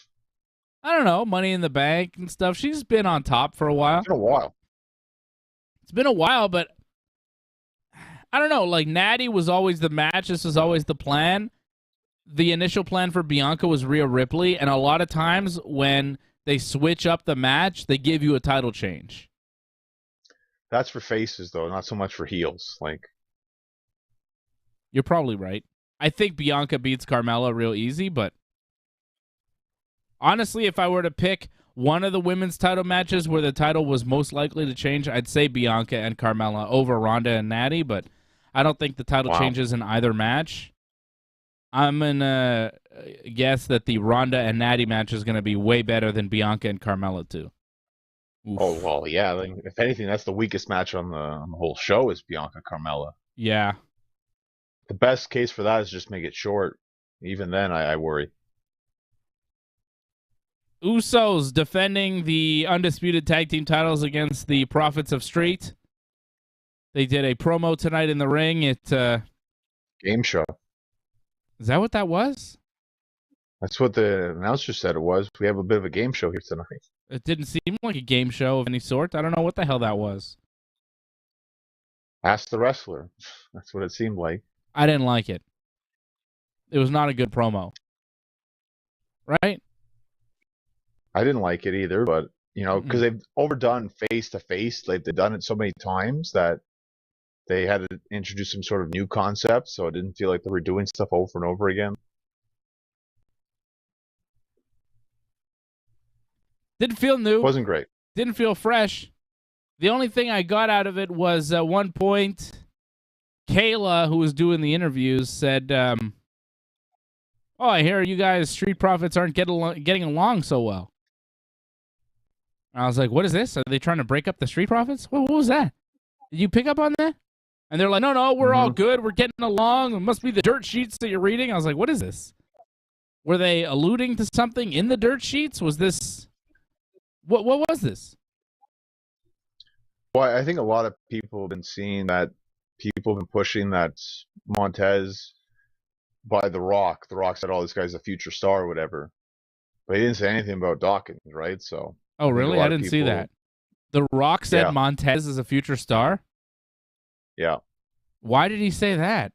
I don't know, Money in the Bank and stuff. She's been on top for a while. It's been a while, but I don't know. Like, Natty was always the match. This was always the plan. The initial plan for Bianca was Rhea Ripley, and a lot of times when they switch up the match, they give you a title change. That's for faces, though, not so much for heels. Like, you're probably right. I think Bianca beats Carmella real easy, but honestly, if I were to pick one of the women's title matches where the title was most likely to change, I'd say Bianca and Carmella over Ronda and Natty, but I don't think the title changes in either match. I'm going to guess that the Ronda and Natty match is going to be way better than Bianca and Carmella, too. Oof. Oh, well, yeah. Like, if anything, that's the weakest match on the whole show is Bianca-Carmella. Yeah. The best case for that is just make it short. Even then, I worry. Usos defending the undisputed tag team titles against the Prophets of Street. They did a promo tonight in the ring. Game show. Is that what that was? That's what the announcer said it was. We have a bit of a game show here tonight. It didn't seem like a game show of any sort. I don't know what the hell that was. Ask the wrestler. That's what it seemed like. I didn't like it. It was not a good promo. Right? I didn't like it either, but, because they've overdone face-to-face. Like, they've done it so many times that they had to introduce some sort of new concept, so it didn't feel like they were doing stuff over and over again. Didn't feel new. Wasn't great. Didn't feel fresh. The only thing I got out of it was at one point, Kayla, who was doing the interviews, said, oh, I hear you guys, Street Profits, aren't getting along so well. And I was like, what is this? Are they trying to break up the Street Profits? What was that? Did you pick up on that? And they're like, no, we're all good. We're getting along. It must be the dirt sheets that you're reading. I was like, what is this? Were they alluding to something in the dirt sheets? Was this... What was this? Well, I think a lot of people have been seeing that people have been pushing that Montez by The Rock. The Rock said, oh, this guy's a future star or whatever. But he didn't say anything about Dawkins, right? So. Oh, really? I didn't see that. The Rock said Montez is a future star? Yeah. Why did he say that?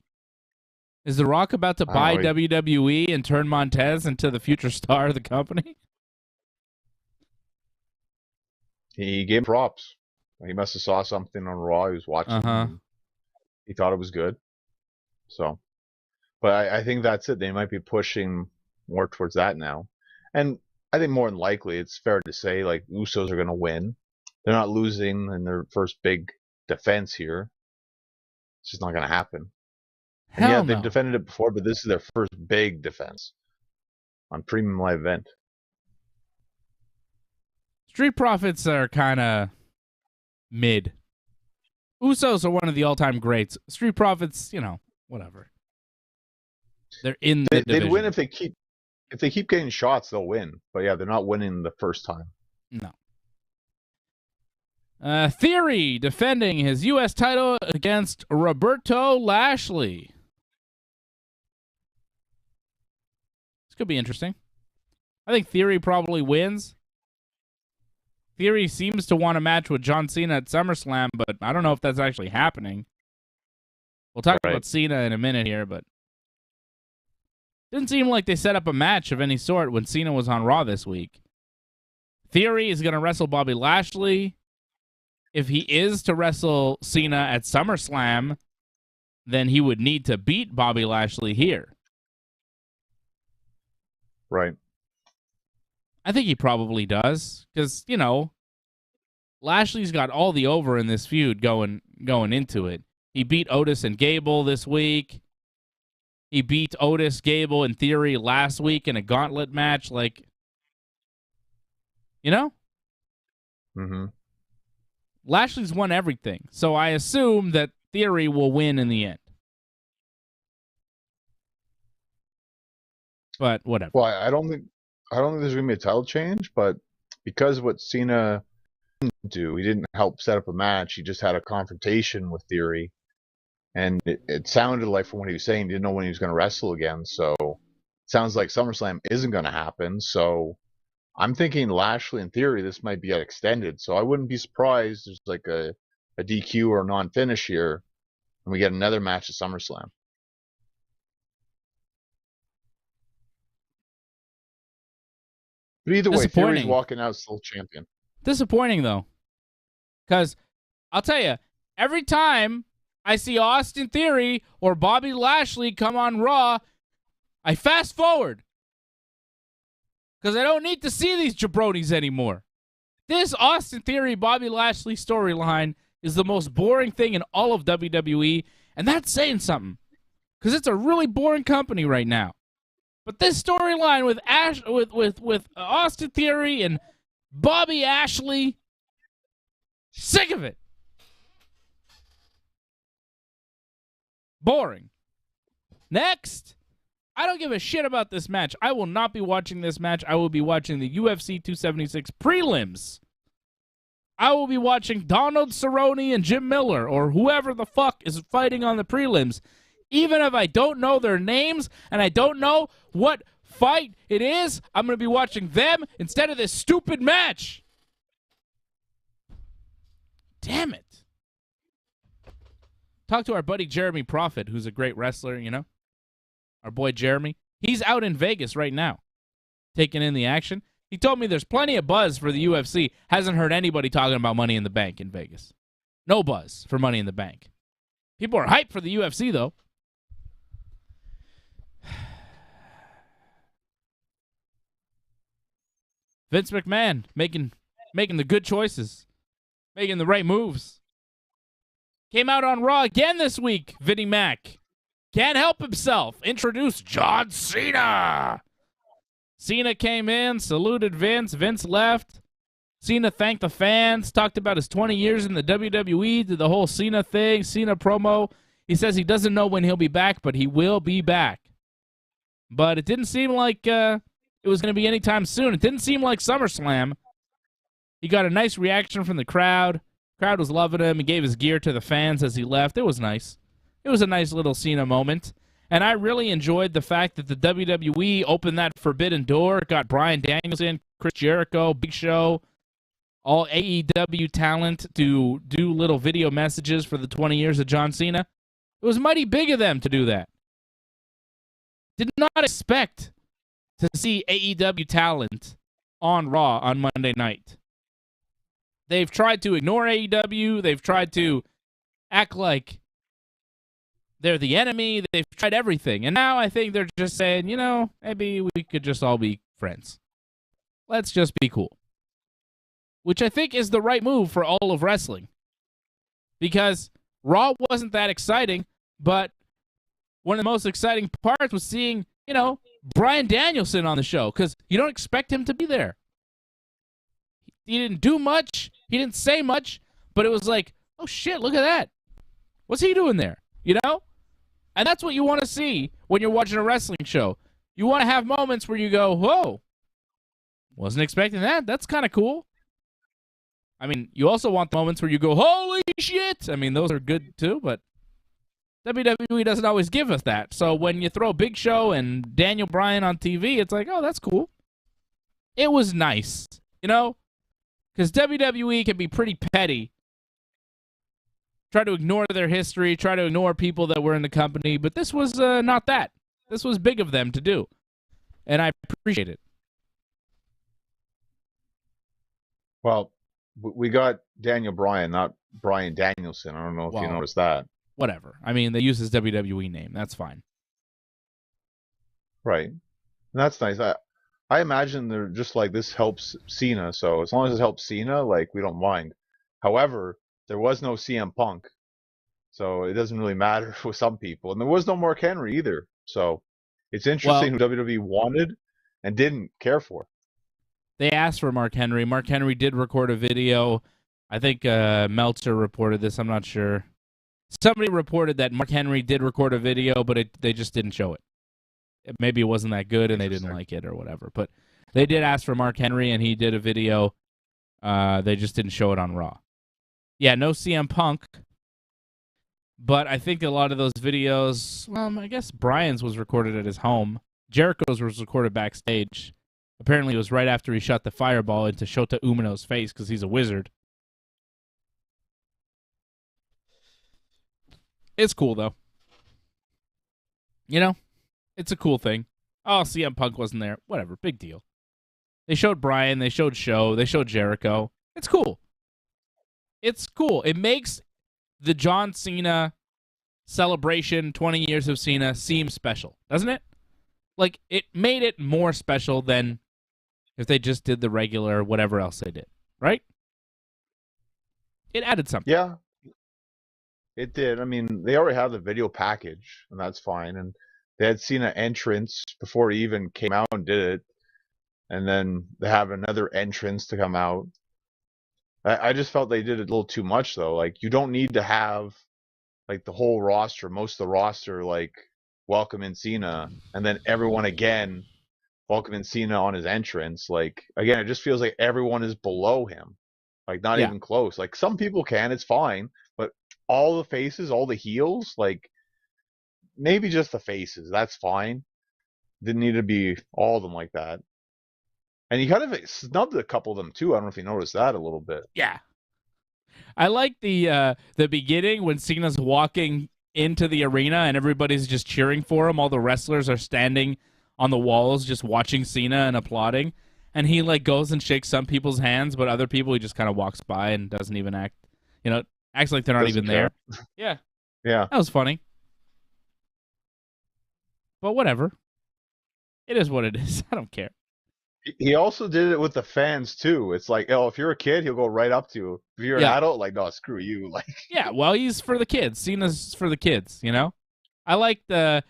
Is The Rock about to buy WWE and turn Montez into the future star of the company? He gave props. He must have saw something on Raw. He was watching. He thought it was good. So, but I think that's it. They might be pushing more towards that now. And I think more than likely, it's fair to say, like, Usos are going to win. They're not losing in their first big defense here. It's just not going to happen. And Hell they've no. defended it before, but this is their first big defense on premium live event. Street Profits are kind of mid. Usos are one of the all-time greats. Street Profits, whatever. They're in the division. They'd win if they keep getting shots, they'll win. But yeah, they're not winning the first time. No. Theory defending his U.S. title against Roberto Lashley. This could be interesting. I think Theory probably wins. Theory seems to want a match with John Cena at SummerSlam, but I don't know if that's actually happening. We'll talk about Cena in a minute here, but didn't seem like they set up a match of any sort when Cena was on Raw this week. Theory is going to wrestle Bobby Lashley. If he is to wrestle Cena at SummerSlam, then he would need to beat Bobby Lashley here. Right. I think he probably does because, Lashley's got all the over in this feud going into it. He beat Otis and Gable this week. He beat Otis, Gable, and Theory last week in a gauntlet match. Mm-hmm. Lashley's won everything, so I assume that Theory will win in the end. But whatever. Well, I don't think there's gonna be a title change, but because what Cena didn't do, he didn't help set up a match. He just had a confrontation with Theory, and it sounded like from what he was saying, he didn't know when he was going to wrestle again. So it sounds like SummerSlam isn't going to happen. So I'm thinking Lashley and Theory, this might be extended. So I wouldn't be surprised there's like a DQ or a non-finish here, and we get another match at SummerSlam. But either way, Theory's walking out still champion. Disappointing, though. Because I'll tell you, every time I see Austin Theory or Bobby Lashley come on Raw, I fast forward. Because I don't need to see these jabronis anymore. This Austin Theory, Bobby Lashley storyline is the most boring thing in all of WWE, and that's saying something. Because it's a really boring company right now. But this storyline with Austin Theory and Bobby Lashley, sick of it. Boring. Next, I don't give a shit about this match. I will not be watching this match. I will be watching the UFC 276 prelims. I will be watching Donald Cerrone and Jim Miller or whoever the fuck is fighting on the prelims. Even if I don't know their names and I don't know what fight it is, I'm going to be watching them instead of this stupid match. Damn it. Talk to our buddy Jeremy Prophet, who's a great wrestler, Our boy Jeremy. He's out in Vegas right now, taking in the action. He told me there's plenty of buzz for the UFC. Hasn't heard anybody talking about Money in the Bank in Vegas. No buzz for Money in the Bank. People are hyped for the UFC, though. Vince McMahon making the good choices, making the right moves. Came out on Raw again this week, Vinnie Mac. Can't help himself. Introduced John Cena. Cena came in, saluted Vince. Vince left. Cena thanked the fans, talked about his 20 years in the WWE, did the whole Cena thing, Cena promo. He says he doesn't know when he'll be back, but he will be back. But it didn't seem like it was going to be anytime soon. It didn't seem like SummerSlam. He got a nice reaction from the crowd. Crowd was loving him. He gave his gear to the fans as he left. It was nice. It was a nice little Cena moment. And I really enjoyed the fact that the WWE opened that forbidden door, got Bryan Danielson, Chris Jericho, Big Show, all AEW talent to do little video messages for the 20 years of John Cena. It was mighty big of them to do that. Did not expect to see AEW talent on Raw on Monday night. They've tried to ignore AEW. They've tried to act like they're the enemy. They've tried everything. And now I think they're just saying, maybe we could just all be friends. Let's just be cool. Which I think is the right move for all of wrestling. Because Raw wasn't that exciting, but one of the most exciting parts was seeing, Bryan Danielson on the show, because you don't expect him to be there. He didn't do much. He didn't say much, but it was like, oh, shit, look at that. What's he doing there? And that's what you want to see when you're watching a wrestling show. You want to have moments where you go, whoa, wasn't expecting that. That's kind of cool. I mean, you also want the moments where you go, holy shit. I mean, those are good too, but WWE doesn't always give us that. So when you throw Big Show and Daniel Bryan on TV, it's like, oh, that's cool. It was nice, because WWE can be pretty petty. Try to ignore their history, try to ignore people that were in the company, but this was not that. This was big of them to do, and I appreciate it. Well, we got Daniel Bryan, not Bryan Danielson. I don't know if you noticed that. Whatever. I mean, they use his WWE name. That's fine. Right. And that's nice. I imagine they're just like, this helps Cena, so as long as it helps Cena, we don't mind. However, there was no CM Punk, so it doesn't really matter for some people. And there was no Mark Henry either. So it's interesting who WWE wanted and didn't care for. They asked for Mark Henry. Mark Henry did record a video. I think Meltzer reported this. I'm not sure. Somebody reported that Mark Henry did record a video, but they just didn't show it. Maybe it wasn't that good and they didn't like it or whatever. But they did ask for Mark Henry, and he did a video. They just didn't show it on Raw. Yeah, no CM Punk. But I think a lot of those videos, I guess Bryan's was recorded at his home. Jericho's was recorded backstage. Apparently it was right after he shot the fireball into Shota Umino's face because he's a wizard. It's cool, though. It's a cool thing. Oh, CM Punk wasn't there. Whatever, big deal. They showed Bryan, they showed Show, they showed Jericho. It's cool. It's cool. It makes the John Cena celebration, 20 years of Cena, seem special, doesn't it? It made it more special than if they just did the regular whatever else they did, right? It added something. Yeah, it did. I mean, they already have the video package, and that's fine. And they had Cena entrance before he even came out and did it. And then they have another entrance to come out. I just felt they did it a little too much, though. You don't need to have, the whole roster, most of the roster, welcoming Cena, and then everyone again welcoming Cena on his entrance. Again, it just feels like everyone is below him. Not even close. Some people can, it's fine, but all the faces, all the heels, maybe just the faces, that's fine. Didn't need to be all of them like that. And he kind of snubbed a couple of them, too. I don't know if you noticed that a little bit. Yeah. I like the beginning when Cena's walking into the arena and everybody's just cheering for him. All the wrestlers are standing on the walls just watching Cena and applauding. And he, goes and shakes some people's hands, but other people he just kind of walks by and doesn't even act, acts like they're not even there. Yeah. Yeah. That was funny. But whatever. It is what it is. I don't care. He also did it with the fans, too. It's if you're a kid, he'll go right up to you. If you're an adult, no, screw you. Yeah, well, he's for the kids. Cena's for the kids, I like at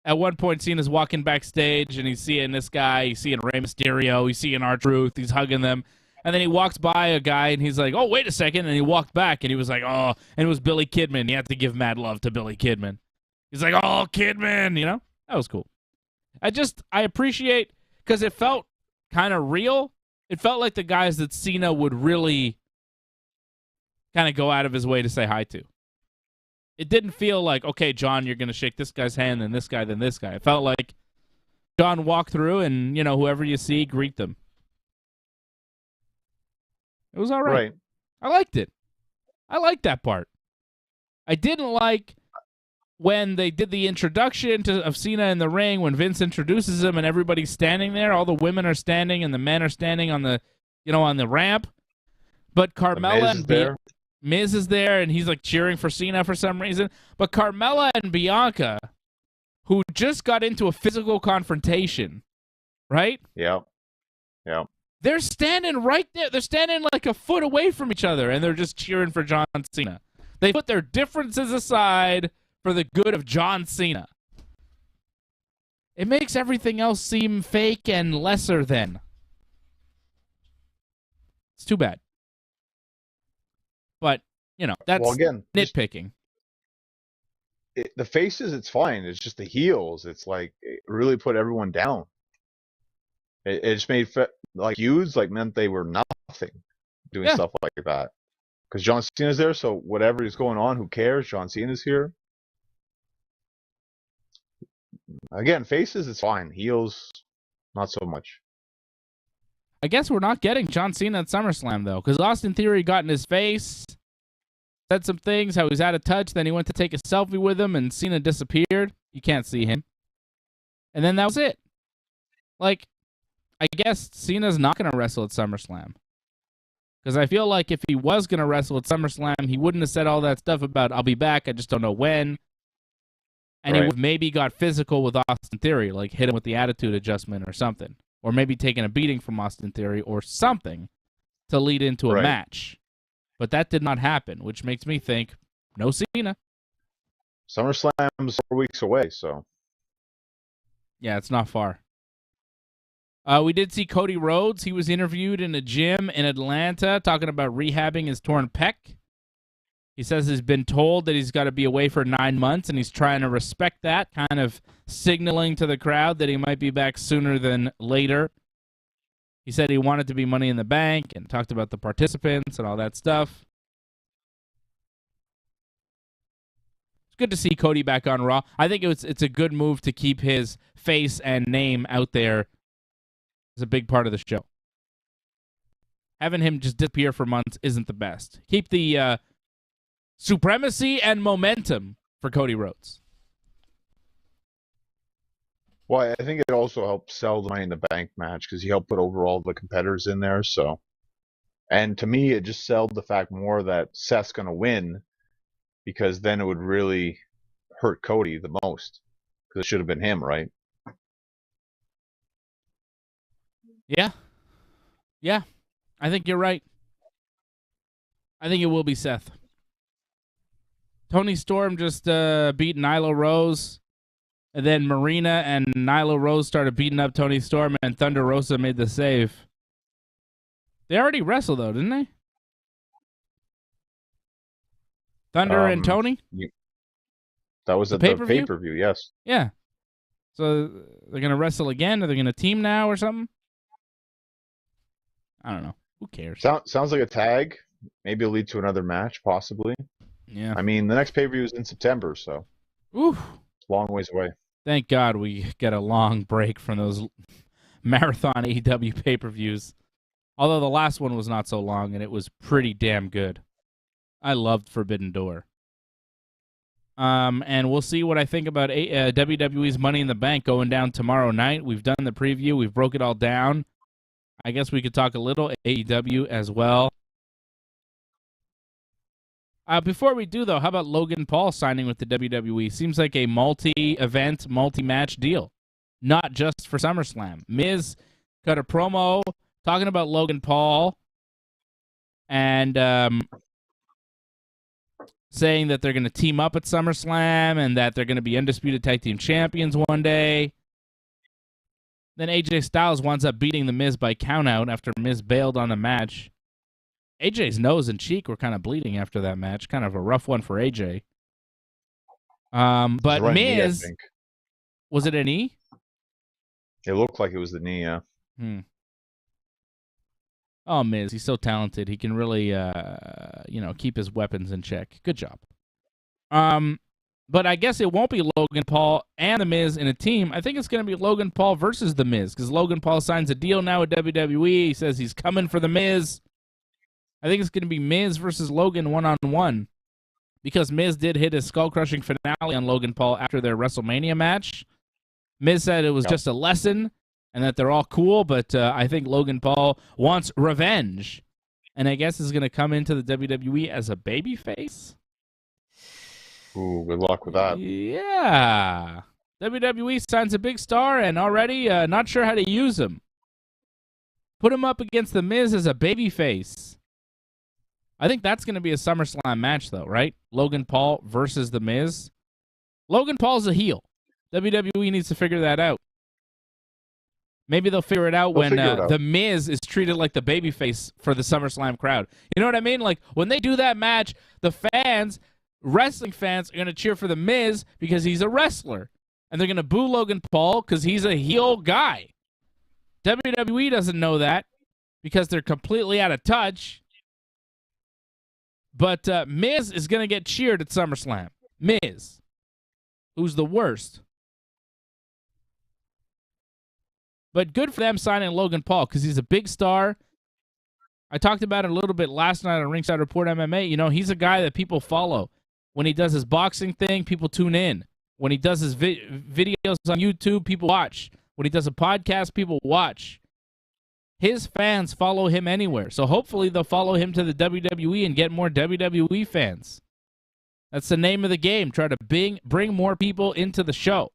one point, Cena's walking backstage, and he's seeing this guy. He's seeing Rey Mysterio. He's seeing R-Truth. He's hugging them. And then he walks by a guy, and he's like, oh, wait a second. And he walked back, and he was like, oh. And it was Billy Kidman. You have to give mad love to Billy Kidman. He's like, oh, Kidman, That was cool. I appreciate, because it felt kind of real. It felt like the guys that Cena would really kind of go out of his way to say hi to. It didn't feel like, okay, John, you're going to shake this guy's hand, then this guy, then this guy. It felt like John walked through and, whoever you see, greet them. It was all right. I liked it. I liked that part. I didn't like when they did the introduction of Cena in the ring, when Vince introduces him and everybody's standing there. All the women are standing and the men are standing on the, on the ramp. But Carmella and Miz is there, and he's cheering for Cena for some reason. But Carmella and Bianca, who just got into a physical confrontation, right? Yeah. They're standing right there. They're standing a foot away from each other, and they're just cheering for John Cena. They put their differences aside for the good of John Cena. It makes everything else seem fake and lesser than. It's too bad. But, that's nitpicking. The faces, it's fine. It's just the heels. It's like, it really put everyone down. It just made, feuds, meant they were nothing doing stuff like that. Because John Cena's there, so whatever is going on, who cares? John Cena's here. Again, faces, it's fine. Heels, not so much. I guess we're not getting John Cena at SummerSlam, though, because Austin Theory got in his face, said some things, how he's out of touch, then he went to take a selfie with him, and Cena disappeared. You can't see him. And then that was it. I guess Cena's not going to wrestle at SummerSlam. Because I feel like if he was going to wrestle at SummerSlam, he wouldn't have said all that stuff about, I'll be back, I just don't know when. And he would maybe got physical with Austin Theory, hit him with the attitude adjustment or something. Or maybe taking a beating from Austin Theory or something to lead into a match. But that did not happen, which makes me think, no Cena. SummerSlam's 4 weeks away, so. Yeah, it's not far. We did see Cody Rhodes. He was interviewed in a gym in Atlanta talking about rehabbing his torn pec. He says he's been told that he's got to be away for 9 months, and he's trying to respect that, kind of signaling to the crowd that he might be back sooner than later. He said he wanted to be Money in the Bank and talked about the participants and all that stuff. It's good to see Cody back on Raw. I think it's a good move to keep his face and name out there as a big part of the show. Having him just disappear for months isn't the best. Keep the supremacy and momentum for Cody Rhodes. Well, I think it also helped sell the Money in the Bank match because he helped put over all the competitors in there. So, and to me, it just sold the fact more that Seth's going to win because then it would really hurt Cody the most because it should have been him, right? Yeah, I think you're right. I think it will be Seth. Toni Storm just beat Nyla Rose, and then Marina and Nyla Rose started beating up Toni Storm, and Thunder Rosa made the save. They already wrestled, though, didn't they? Thunder and Toni? That was at the pay-per-view, yes. Yeah. So they're going to wrestle again? Are they going to team now or something? I don't know. Who cares? Sounds like a tag. Maybe it'll lead to another match, possibly. Yeah. I mean, the next pay-per-view is in September, so it's a long ways away. Thank God we get a long break from those marathon AEW pay-per-views. Although the last one was not so long, and it was pretty damn good. I loved Forbidden Door. And we'll see what I think about WWE's Money in the Bank going down tomorrow night. We've done the preview. We've broke it all down. I guess we could talk a little AEW as well. Before we do, though, how about Logan Paul signing with the WWE? Seems like a multi-event, multi-match deal, not just for SummerSlam. Miz cut a promo talking about Logan Paul and saying that they're going to team up at SummerSlam and that they're going to be undisputed tag team champions one day. Then AJ Styles winds up beating The Miz by countout after Miz bailed on the match. AJ's nose and cheek were kind of bleeding after that match. Kind of a rough one for AJ. But Miz, knee, was it a knee? It looked like it was the knee, yeah. Oh, Miz, he's so talented. He can really, keep his weapons in check. Good job. But I guess it won't be Logan Paul and The Miz in a team. I think it's going to be Logan Paul versus The Miz because Logan Paul signs a deal now with WWE. He says he's coming for The Miz. I think it's going to be Miz versus Logan one-on-one because Miz did hit his skull-crushing finale on Logan Paul after their WrestleMania match. Miz said it was just a lesson and that they're all cool, but I think Logan Paul wants revenge. And I guess is going to come into the WWE as a babyface. Ooh, good luck with that. Yeah. WWE signs a big star and already not sure how to use him. Put him up against The Miz as a babyface. I think that's going to be a SummerSlam match, though, right? Logan Paul versus The Miz. Logan Paul's a heel. WWE needs to figure that out. Maybe they'll figure it out when The Miz is treated like the babyface for the SummerSlam crowd. You know what I mean? Like, when they do that match, the fans, wrestling fans, are going to cheer for The Miz because he's a wrestler. And they're going to boo Logan Paul because he's a heel guy. WWE doesn't know that because they're completely out of touch. But Miz is going to get cheered at SummerSlam. Miz, who's the worst. But good for them signing Logan Paul because he's a big star. I talked about it a little bit last night on Ringside Report MMA. You know, he's a guy that people follow. When he does his boxing thing, people tune in. When he does his videos on YouTube, people watch. When he does a podcast, people watch. His fans follow him anywhere. So hopefully they'll follow him to the WWE and get more WWE fans. That's the name of the game. Try to bring more people into the show.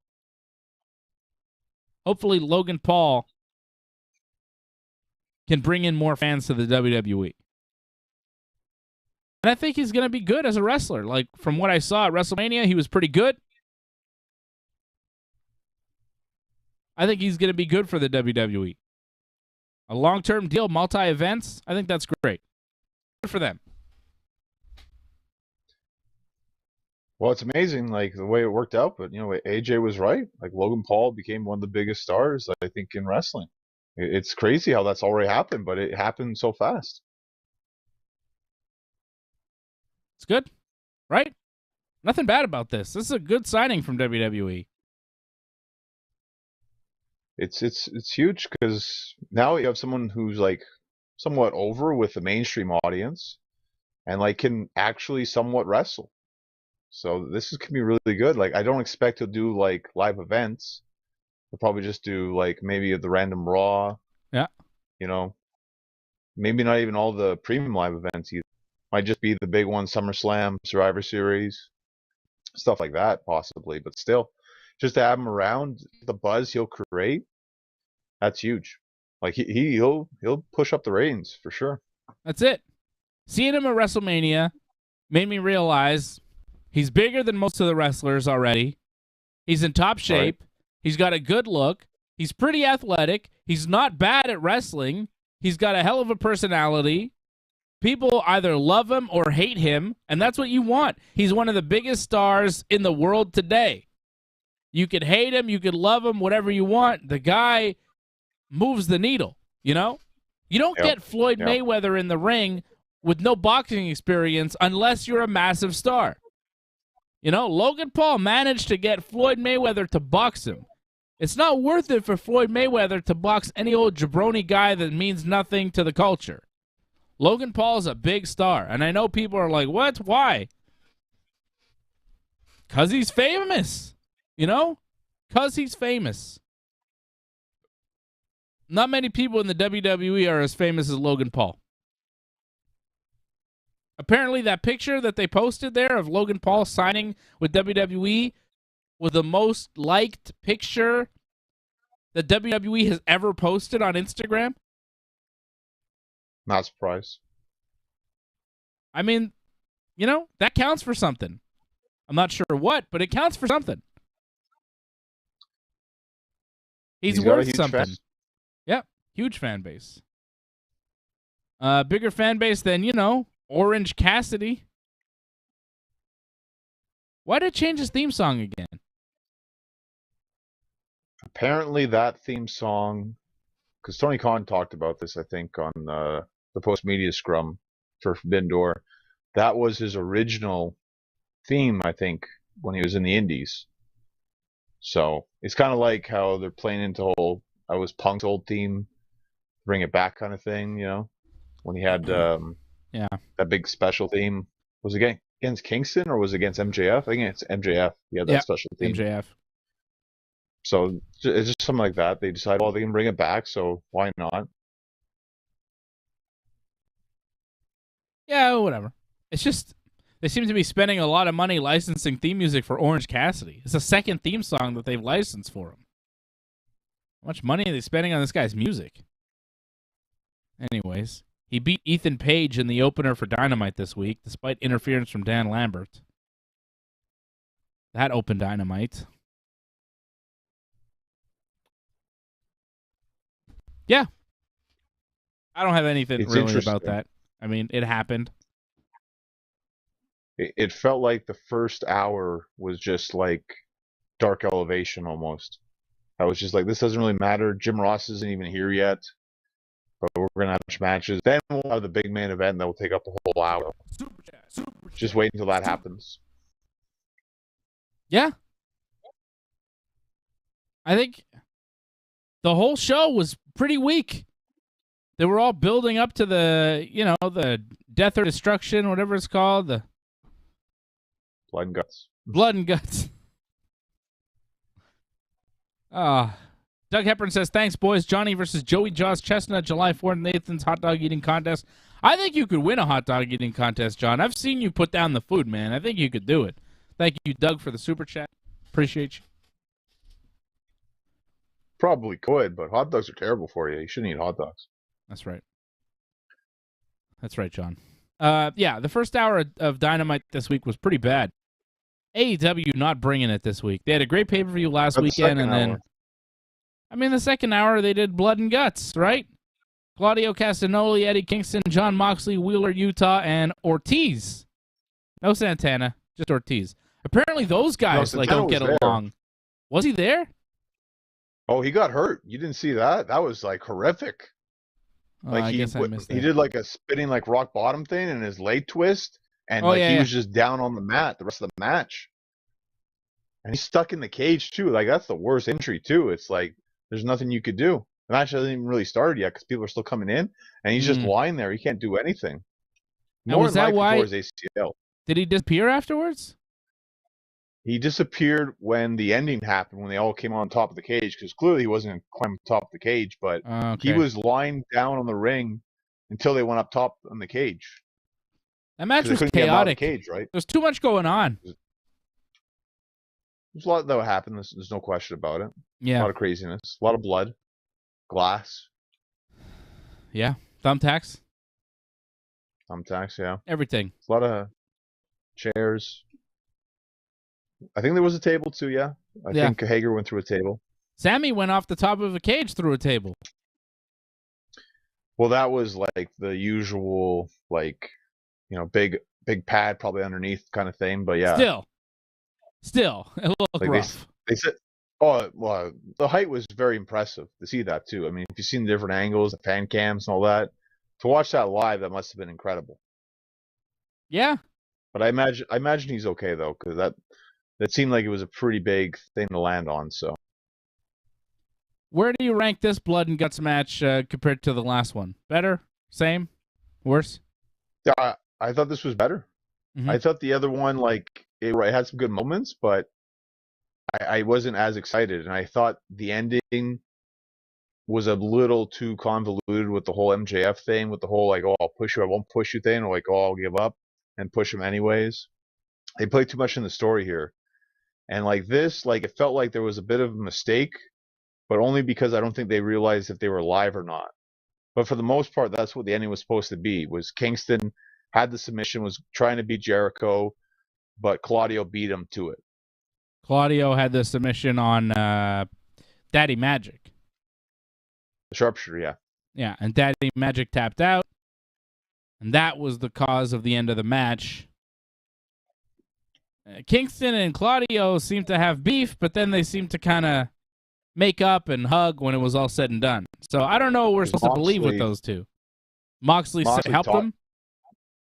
Hopefully Logan Paul can bring in more fans to the WWE. And I think he's going to be good as a wrestler. Like, from what I saw at WrestleMania, he was pretty good. I think he's going to be good for the WWE. A long-term deal, multi-events, I think that's great. Good for them. Well, it's amazing, like, the way it worked out, but, you know, AJ was right. Like, Logan Paul became one of the biggest stars, I think, in wrestling. It's crazy how that's already happened, but it happened so fast. It's good, right? Nothing bad about this. This is a good signing from WWE. It's huge because now you have someone who's, like, somewhat over with the mainstream audience and, like, can actually somewhat wrestle. So this is gonna be really good. Like, I don't expect to do, like, live events. They'll probably just do, like, maybe the random Raw. Yeah. You know, maybe not even all the premium live events either. Might just be the big one, SummerSlam, Survivor Series, stuff like that, possibly. But still, just to have him around, the buzz he'll create, that's huge. Like, he'll push up the ratings for sure. That's it. Seeing him at WrestleMania made me realize he's bigger than most of the wrestlers already. He's in top shape. Right. He's got a good look. He's pretty athletic. He's not bad at wrestling. He's got a hell of a personality. People either love him or hate him, and that's what you want. He's one of the biggest stars in the world today. You could hate him, you could love him, whatever you want. The guy moves the needle, you know? You don't get Floyd Mayweather in the ring with no boxing experience unless you're a massive star. You know, Logan Paul managed to get Floyd Mayweather to box him. It's not worth it for Floyd Mayweather to box any old jabroni guy that means nothing to the culture. Logan Paul is a big star, and I know people are like, what? Why? Because he's famous, you know? Because he's famous. Not many people in the WWE are as famous as Logan Paul. Apparently, that picture that they posted there of Logan Paul signing with WWE was the most liked picture that WWE has ever posted on Instagram. Not surprised. I mean, you know, that counts for something. I'm not sure what, but it counts for something. He's worth something. Yep, huge fan base. Bigger fan base than, you know, Orange Cassidy. Why did it change his theme song again? Apparently that theme song, because Tony Khan talked about this, I think, on the post-media scrum for Forbidden Door. That was his original theme, I think, when he was in the Indies. So it's kind of like how they're playing into whole, I was Punk's old theme, bring it back kind of thing, you know? When he had that big special theme. Was it against Kingston or was it against MJF? I think it's MJF. He had that special theme. MJF. So it's just something like that. They decide, well, they can bring it back, so why not? Yeah, whatever. It's just, they seem to be spending a lot of money licensing theme music for Orange Cassidy. It's the second theme song that they've licensed for him. How much money are they spending on this guy's music? Anyways, he beat Ethan Page in the opener for Dynamite this week, despite interference from Dan Lambert. That opened Dynamite. Yeah. I don't have anything really about that. I mean, it happened. It felt like the first hour was just like Dark Elevation almost. I was just like, this doesn't really matter. Jim Ross isn't even here yet, but we're gonna have matches. Then we'll have the big main event that will take up the whole hour. Just wait until that happens. Yeah, I think the whole show was pretty weak. They were all building up to the, the death or destruction, whatever it's called, the blood and guts. Blood and guts. Doug Hepburn says, thanks, boys. Johnny versus Joey Jaws Chestnut, July 4th, Nathan's hot dog eating contest. I think you could win a hot dog eating contest, John. I've seen you put down the food, man. I think you could do it. Thank you, Doug, for the super chat. Appreciate you. Probably could, but hot dogs are terrible for you. You shouldn't eat hot dogs. That's right. That's right, John. Yeah, the first hour of Dynamite this week was pretty bad. AEW not bringing it this week. They had a great pay-per-view last weekend, and then... the second hour, they did blood and guts, right? Claudio Castagnoli, Eddie Kingston, John Moxley, Wheeler, Utah, and Ortiz. No Santana, just Ortiz. Apparently those guys don't get along. Was he there? Oh, he got hurt. You didn't see that? That was horrific. I guess I missed that. He did a spinning rock bottom thing and his leg twist, and he was just down on the mat the rest of the match. And he's stuck in the cage too. That's the worst injury too. It's there's nothing you could do. The match hasn't even really started yet because people are still coming in, and he's just lying there. He can't do anything. Was that why? His ACL. Did he disappear afterwards? He disappeared when the ending happened, when they all came on top of the cage, because clearly he wasn't going to climb top of the cage, but he was lying down on the ring until they went up top on the cage. That match was chaotic. Cage, right? There's too much going on. There's a lot that happened. There's no question about it. Yeah. A lot of craziness. A lot of blood. Glass. Yeah. Thumbtacks. Thumbtacks, yeah. Everything. A lot of chairs. I think there was a table too, yeah. I think Hager went through a table. Sammy went off the top of a cage through a table. Well, that was the usual, big pad probably underneath kind of thing, but yeah. Still, it looked rough. They said, well, the height was very impressive to see that too. If you've seen the different angles, the fan cams and all that, to watch that live, that must have been incredible. Yeah. But I imagine he's okay though, because that seemed like it was a pretty big thing to land on. So, where do you rank this blood and guts match compared to the last one? Better? Same? Worse? Yeah, I thought this was better. Mm-hmm. I thought the other one, it had some good moments, but I wasn't as excited. And I thought the ending was a little too convoluted with the whole MJF thing, with the whole, I'll push you, I won't push you thing, or I'll give up and push him anyways. They played too much in the story here. And this, it felt like there was a bit of a mistake, but only because I don't think they realized if they were live or not. But for the most part, that's what the ending was supposed to be, was Kingston had the submission, was trying to beat Jericho, but Claudio beat him to it. Claudio had the submission on Daddy Magic. The sharpshooter, yeah. Yeah, and Daddy Magic tapped out, and that was the cause of the end of the match. Kingston and Claudio seemed to have beef, but then they seemed to kind of make up and hug when it was all said and done. So I don't know what we're supposed to believe with those two. Moxley helped them?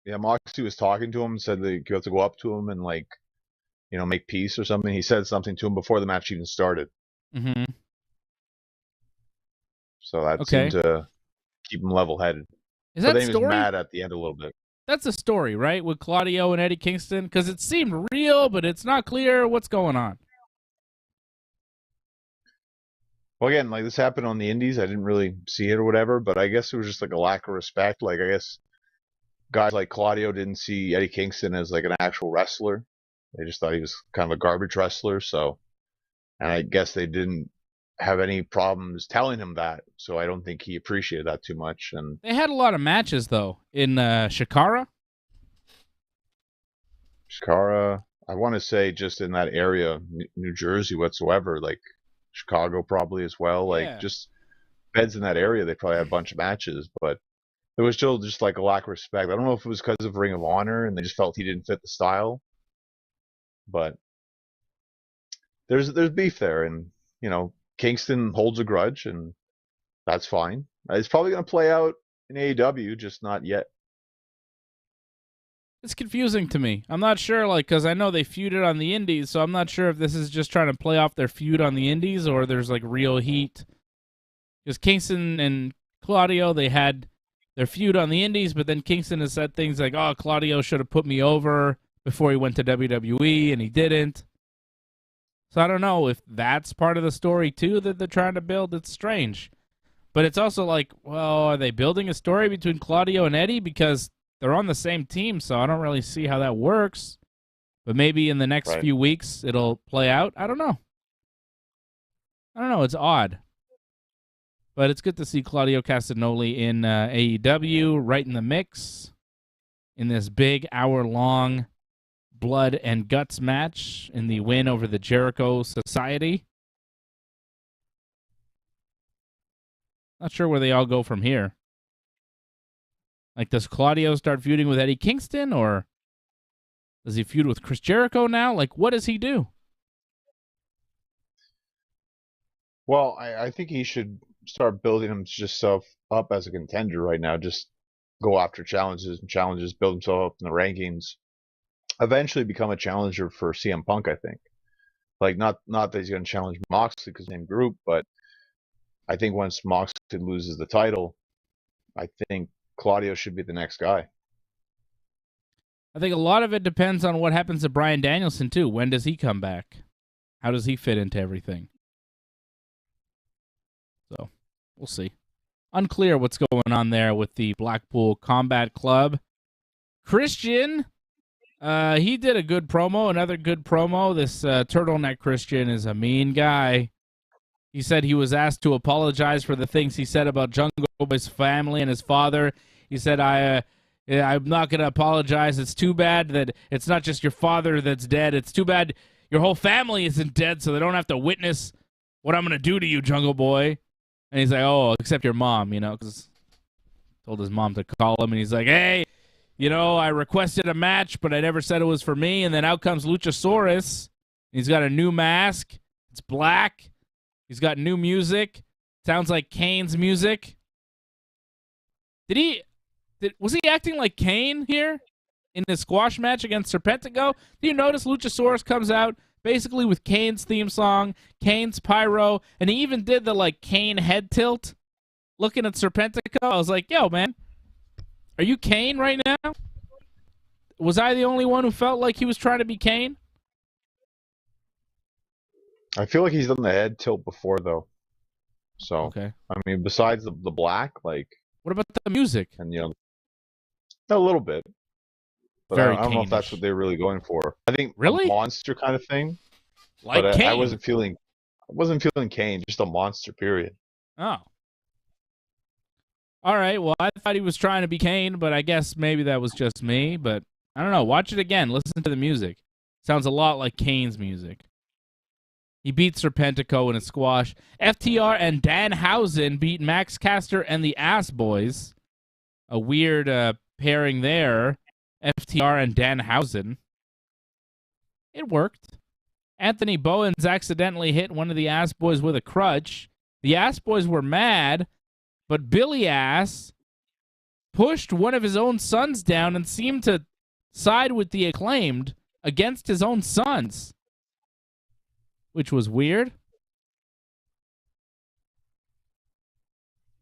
Yeah, Moxley was talking to him, said that you have to go up to him and, make peace or something. He said something to him before the match even started. Mm-hmm. So that seemed to keep him level-headed. Is that then he story? was mad at the end a little bit. That's a story, right, with Claudio and Eddie Kingston? Because it seemed real, but it's not clear what's going on. Well, again, this happened on the Indies. I didn't really see it or whatever, but I guess it was just a lack of respect. I guess guys like Claudio didn't see Eddie Kingston as an actual wrestler. They just thought he was kind of a garbage wrestler. So, and I guess they didn't have any problems telling him that. So I don't think he appreciated that too much. And they had a lot of matches though in Shikara. Shikara, I want to say just in that area, New Jersey whatsoever, Chicago probably as well. Just beds in that area, they probably had a bunch of matches, but there was still just like a lack of respect. I don't know if it was because of Ring of Honor and they just felt he didn't fit the style, but there's beef there, and Kingston holds a grudge, and that's fine. It's probably going to play out in AEW, just not yet. It's confusing to me. I'm not sure, because I know they feuded on the Indies, so I'm not sure if this is just trying to play off their feud on the Indies or there's real heat. Because Kingston and Claudio, they had their feud on the Indies, but then Kingston has said things like, "Oh, Claudio should have put me over before he went to WWE," and he didn't. So I don't know if that's part of the story too that they're trying to build. It's strange. But it's also well, are they building a story between Claudio and Eddie? Because they're on the same team, so I don't really see how that works. But maybe in the next few weeks it'll play out. I don't know. It's odd. But it's good to see Claudio Castagnoli in AEW, right in the mix, in this big hour-long blood and guts match in the win over the Jericho Society. Not sure where they all go from here. Does Claudio start feuding with Eddie Kingston, or does he feud with Chris Jericho now? What does he do? Well, I think he should start building himself up as a contender right now. Just go after challenges, build himself up in the rankings. Eventually become a challenger for CM Punk, I think. Not that he's going to challenge Moxley because same group, but I think once Moxley loses the title, I think Claudio should be the next guy. I think a lot of it depends on what happens to Bryan Danielson, too. When does he come back? How does he fit into everything? So, we'll see. Unclear what's going on there with the Blackpool Combat Club. Christian, he did a good promo, another good promo. This turtleneck Christian is a mean guy. He said he was asked to apologize for the things he said about Jungle Boy's family and his father. He said, I'm not going to apologize. It's too bad that it's not just your father that's dead. It's too bad your whole family isn't dead so they don't have to witness what I'm going to do to you, Jungle Boy. And he's like, oh, except your mom, because told his mom to call him. And he's like, hey, I requested a match, but I never said it was for me. And then out comes Luchasaurus. He's got a new mask. It's black. He's got new music. Sounds like Kane's music. Was he acting like Kane here in the squash match against Serpentico? Do you notice Luchasaurus comes out basically with Kane's theme song, Kane's pyro, and he even did the Kane head tilt looking at Serpentico? I was like, yo, man, are you Kane right now? Was I the only one who felt like he was trying to be Kane? I feel like he's done the head tilt before, though. So, okay. I mean, besides the black, what about the music? And, a little bit. But I don't know if that's what they're really going for. I think a monster kind of thing. But Kane. I wasn't feeling Kane, just a monster, period. Oh. All right, well, I thought he was trying to be Kane, but I guess maybe that was just me. But I don't know. Watch it again. Listen to the music. Sounds a lot like Kane's music. He beat Serpentico in a squash. FTR and Danhausen beat Max Caster and the Ass Boys. A weird pairing there. FTR and Danhausen. It worked. Anthony Bowens accidentally hit one of the Ass Boys with a crutch. The Ass Boys were mad, but Billy Ass pushed one of his own sons down and seemed to side with the Acclaimed against his own sons, which was weird.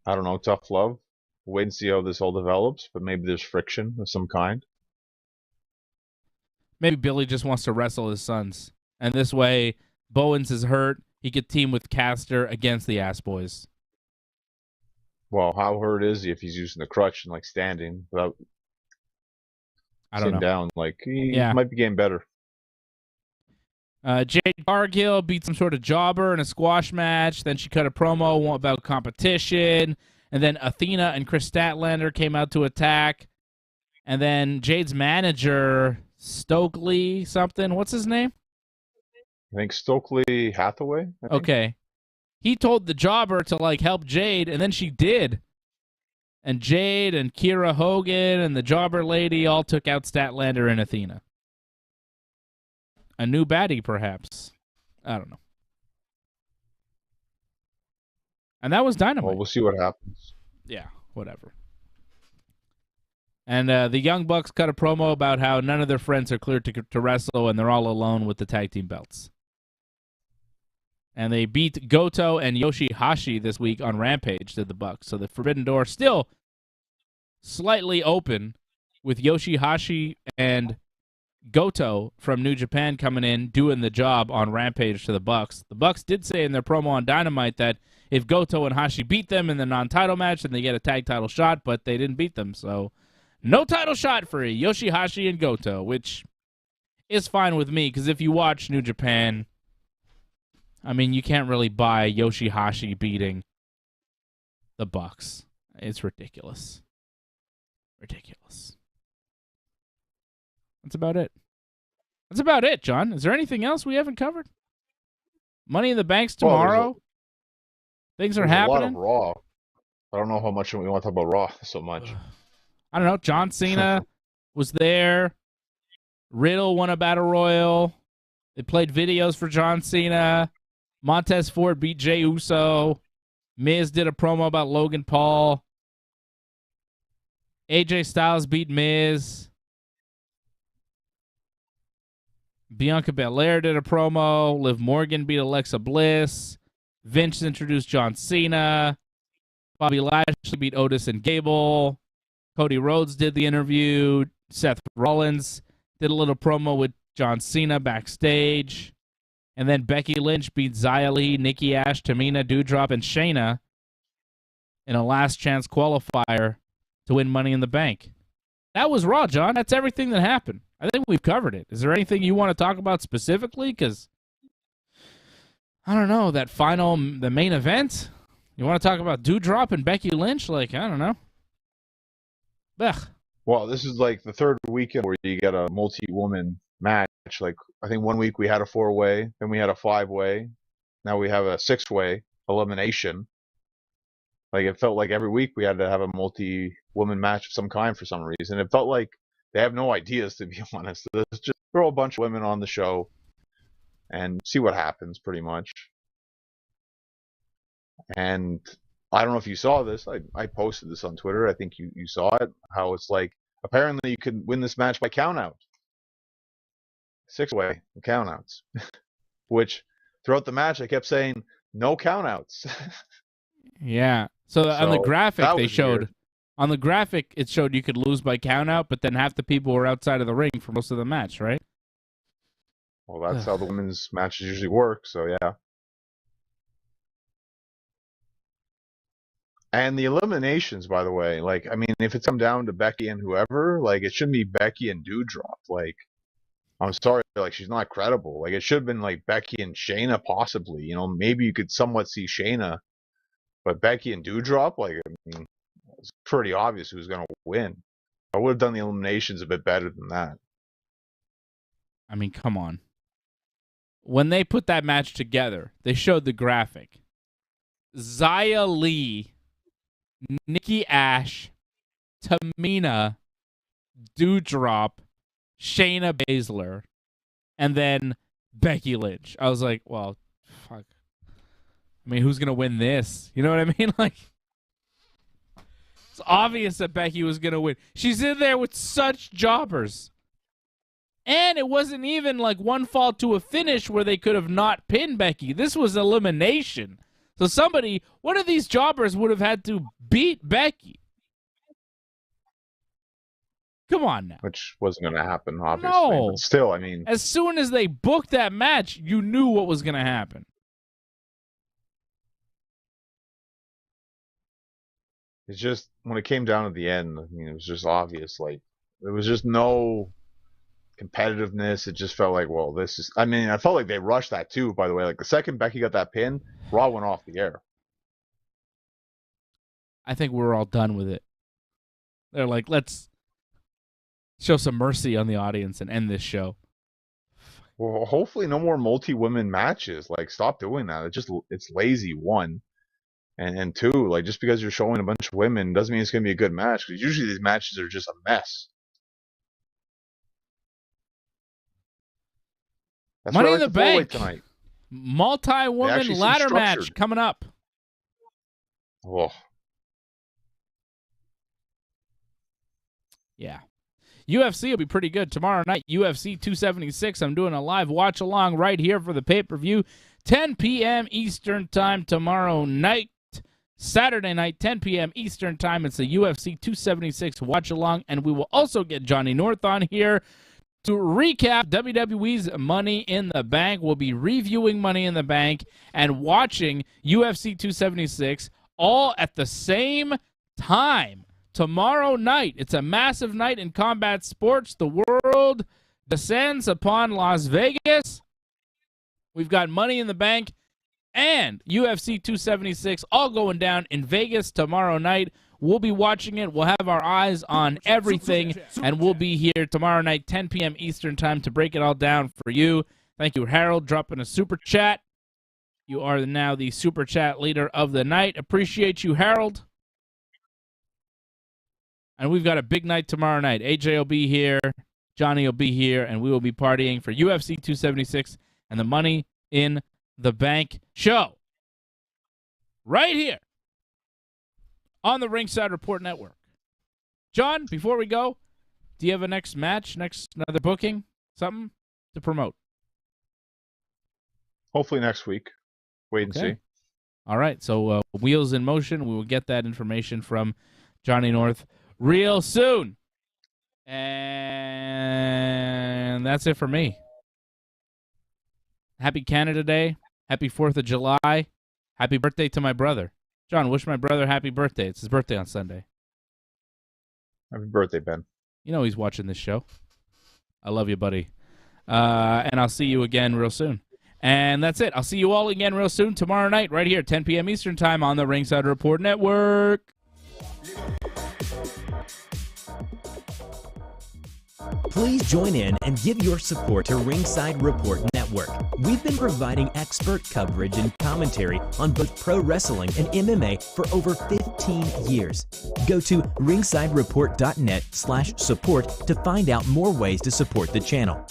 I don't know, tough love. We'll wait and see how this all develops, but maybe there's friction of some kind. Maybe Billy just wants to wrestle his sons. And this way, Bowens is hurt. He could team with Caster against the Ass Boys. Well, how hurt is he if he's using the crutch and standing without sitting down? He might be getting better. Jade Cargill beat some sort of jobber in a squash match. Then she cut a promo about competition. And then Athena and Chris Statlander came out to attack. And then Jade's manager, Stokely something. What's his name? I think Stokely Hathaway. Okay. he told the jobber to, like, help Jade, and then she did. And Jade and Kiera Hogan and the jobber lady all took out Statlander and Athena. A new baddie, perhaps. I don't know. And that was Dynamite. Well, we'll see what happens. Yeah, whatever. And the Young Bucks cut a promo about how none of their friends are cleared to wrestle, and they're all alone with the tag team belts. And they beat Goto and Yoshihashi this week on Rampage, did the Bucks. So the Forbidden Door still slightly open with Yoshihashi and Goto from New Japan coming in, doing the job on Rampage to the Bucks. The Bucks did say in their promo on Dynamite that if Goto and Hashi beat them in the non-title match, then they get a tag title shot, but they didn't beat them. So no title shot for Yoshihashi and Goto, which is fine with me, because if you watch New Japan, I mean, you can't really buy Yoshihashi beating the Bucks. It's ridiculous. Ridiculous. That's about it. That's about it, John. Is there anything else we haven't covered? Money in the Bank's tomorrow. Things are happening. A lot of Raw. I don't know how much we want to talk about Raw so much. I don't know. John Cena was there. Riddle won a battle royal. They played videos for John Cena. Montez Ford beat Jey Uso. Miz did a promo about Logan Paul. AJ Styles beat Miz. Bianca Belair did a promo. Liv Morgan beat Alexa Bliss. Vince introduced John Cena. Bobby Lashley beat Otis and Gable. Cody Rhodes did the interview. Seth Rollins did a little promo with John Cena backstage. And then Becky Lynch beat Xia Li, Nikki Ash, Tamina, Doudrop, and Shayna in a last chance qualifier to win Money in the Bank. That was Raw, John. That's everything that happened. I think we've covered it. Is there anything you want to talk about specifically? Because, I don't know, the main event? You want to talk about Doudrop and Becky Lynch? Like, I don't know. Ugh. Well, this is like the third weekend where you get a multi-woman match. Like, I think one week we had a 4-way, then we had a 5-way. Now we have a 6-way elimination. Like, it felt like every week we had to have a multi-woman match of some kind for some reason. It felt like they have no ideas, to be honest. Let's just throw a bunch of women on the show and see what happens, pretty much. And I don't know if you saw this. I posted this on Twitter. I think you saw it. How it's like, apparently you can win this match by countout. 6-way countouts. Which, throughout the match, I kept saying, no countouts. Yeah. So on the graphic they showed, weird. On the graphic it showed you could lose by countout, but then half the people were outside of the ring for most of the match, right? Well, that's how the women's matches usually work, so yeah. And the eliminations, by the way, like, I mean, if it's come down to Becky and whoever, like, it shouldn't be Becky and Doudrop. Like, I'm sorry, like, she's not credible. Like, it should have been, like, Becky and Shayna, possibly. You know, maybe you could somewhat see Shayna. But Becky and Doudrop, like, I mean, it's pretty obvious who's going to win. I would have done the eliminations a bit better than that. I mean, come on. When they put that match together, they showed the graphic. Xia Li, Nikki Ash, Tamina, Doudrop, Shayna Baszler, and then Becky Lynch. I was like, well, fuck. I mean, who's going to win this? You know what I mean? Like, it's obvious that Becky was going to win. She's in there with such jobbers. And it wasn't even like one fall to a finish where they could have not pinned Becky. This was elimination. So one of these jobbers would have had to beat Becky. Come on now. Which wasn't going to happen, obviously. No. But still, I mean. As soon as they booked that match, you knew what was going to happen. It's just, when it came down to the end, I mean, it was just obvious. Like, there was just no competitiveness. It just felt like, well, this is, I mean, I felt like they rushed that too, by the way. Like, the second Becky got that pin, Raw went off the air. I think we're all done with it. They're like, let's show some mercy on the audience and end this show. Well, hopefully no more multi-women matches. Like, stop doing that. It's lazy, one. And two, like, just because you're showing a bunch of women doesn't mean it's going to be a good match. Because usually these matches are just a mess. That's Money in the Bank tonight. Multi-woman ladder match coming up. Oh. Yeah. UFC will be pretty good tomorrow night. UFC 276. I'm doing a live watch along right here for the pay-per-view. 10 p.m. Eastern time tomorrow night. Saturday night, 10 p.m. Eastern time. It's the UFC 276 watch along, and we will also get Johnny North on here to recap WWE's Money in the Bank. We'll be reviewing Money in the Bank and watching UFC 276 all at the same time tomorrow night. It's a massive night in combat sports. The world descends upon Las Vegas. We've got Money in the Bank and UFC 276 all going down in Vegas tomorrow night. We'll be watching it. We'll have our eyes on everything, and we'll be here tomorrow night, 10 p.m. Eastern time, to break it all down for you. Thank you, Harold, dropping a super chat. You are now the super chat leader of the night. Appreciate you, Harold. And we've got a big night tomorrow night. AJ will be here. Johnny will be here, and we will be partying for UFC 276 and the Money in the Bank show. Right here on the Ringside Report Network. John, before we go, do you have a next match, another booking, something to promote? Hopefully next week. Wait and see. All right, so wheels in motion. We will get that information from Johnny North real soon. And that's it for me. Happy Canada Day. Happy 4th of July. Happy birthday to my brother. John, wish my brother happy birthday. It's his birthday on Sunday. Happy birthday, Ben. You know he's watching this show. I love you, buddy. And I'll see you again real soon. And that's it. I'll see you all again real soon tomorrow night right here, 10 p.m. Eastern time on the Ringside Report Network. Please join in and give your support to Ringside Report Network. We've been providing expert coverage and commentary on both pro wrestling and MMA for over 15 years. Go to ringsidereport.net/support to find out more ways to support the channel.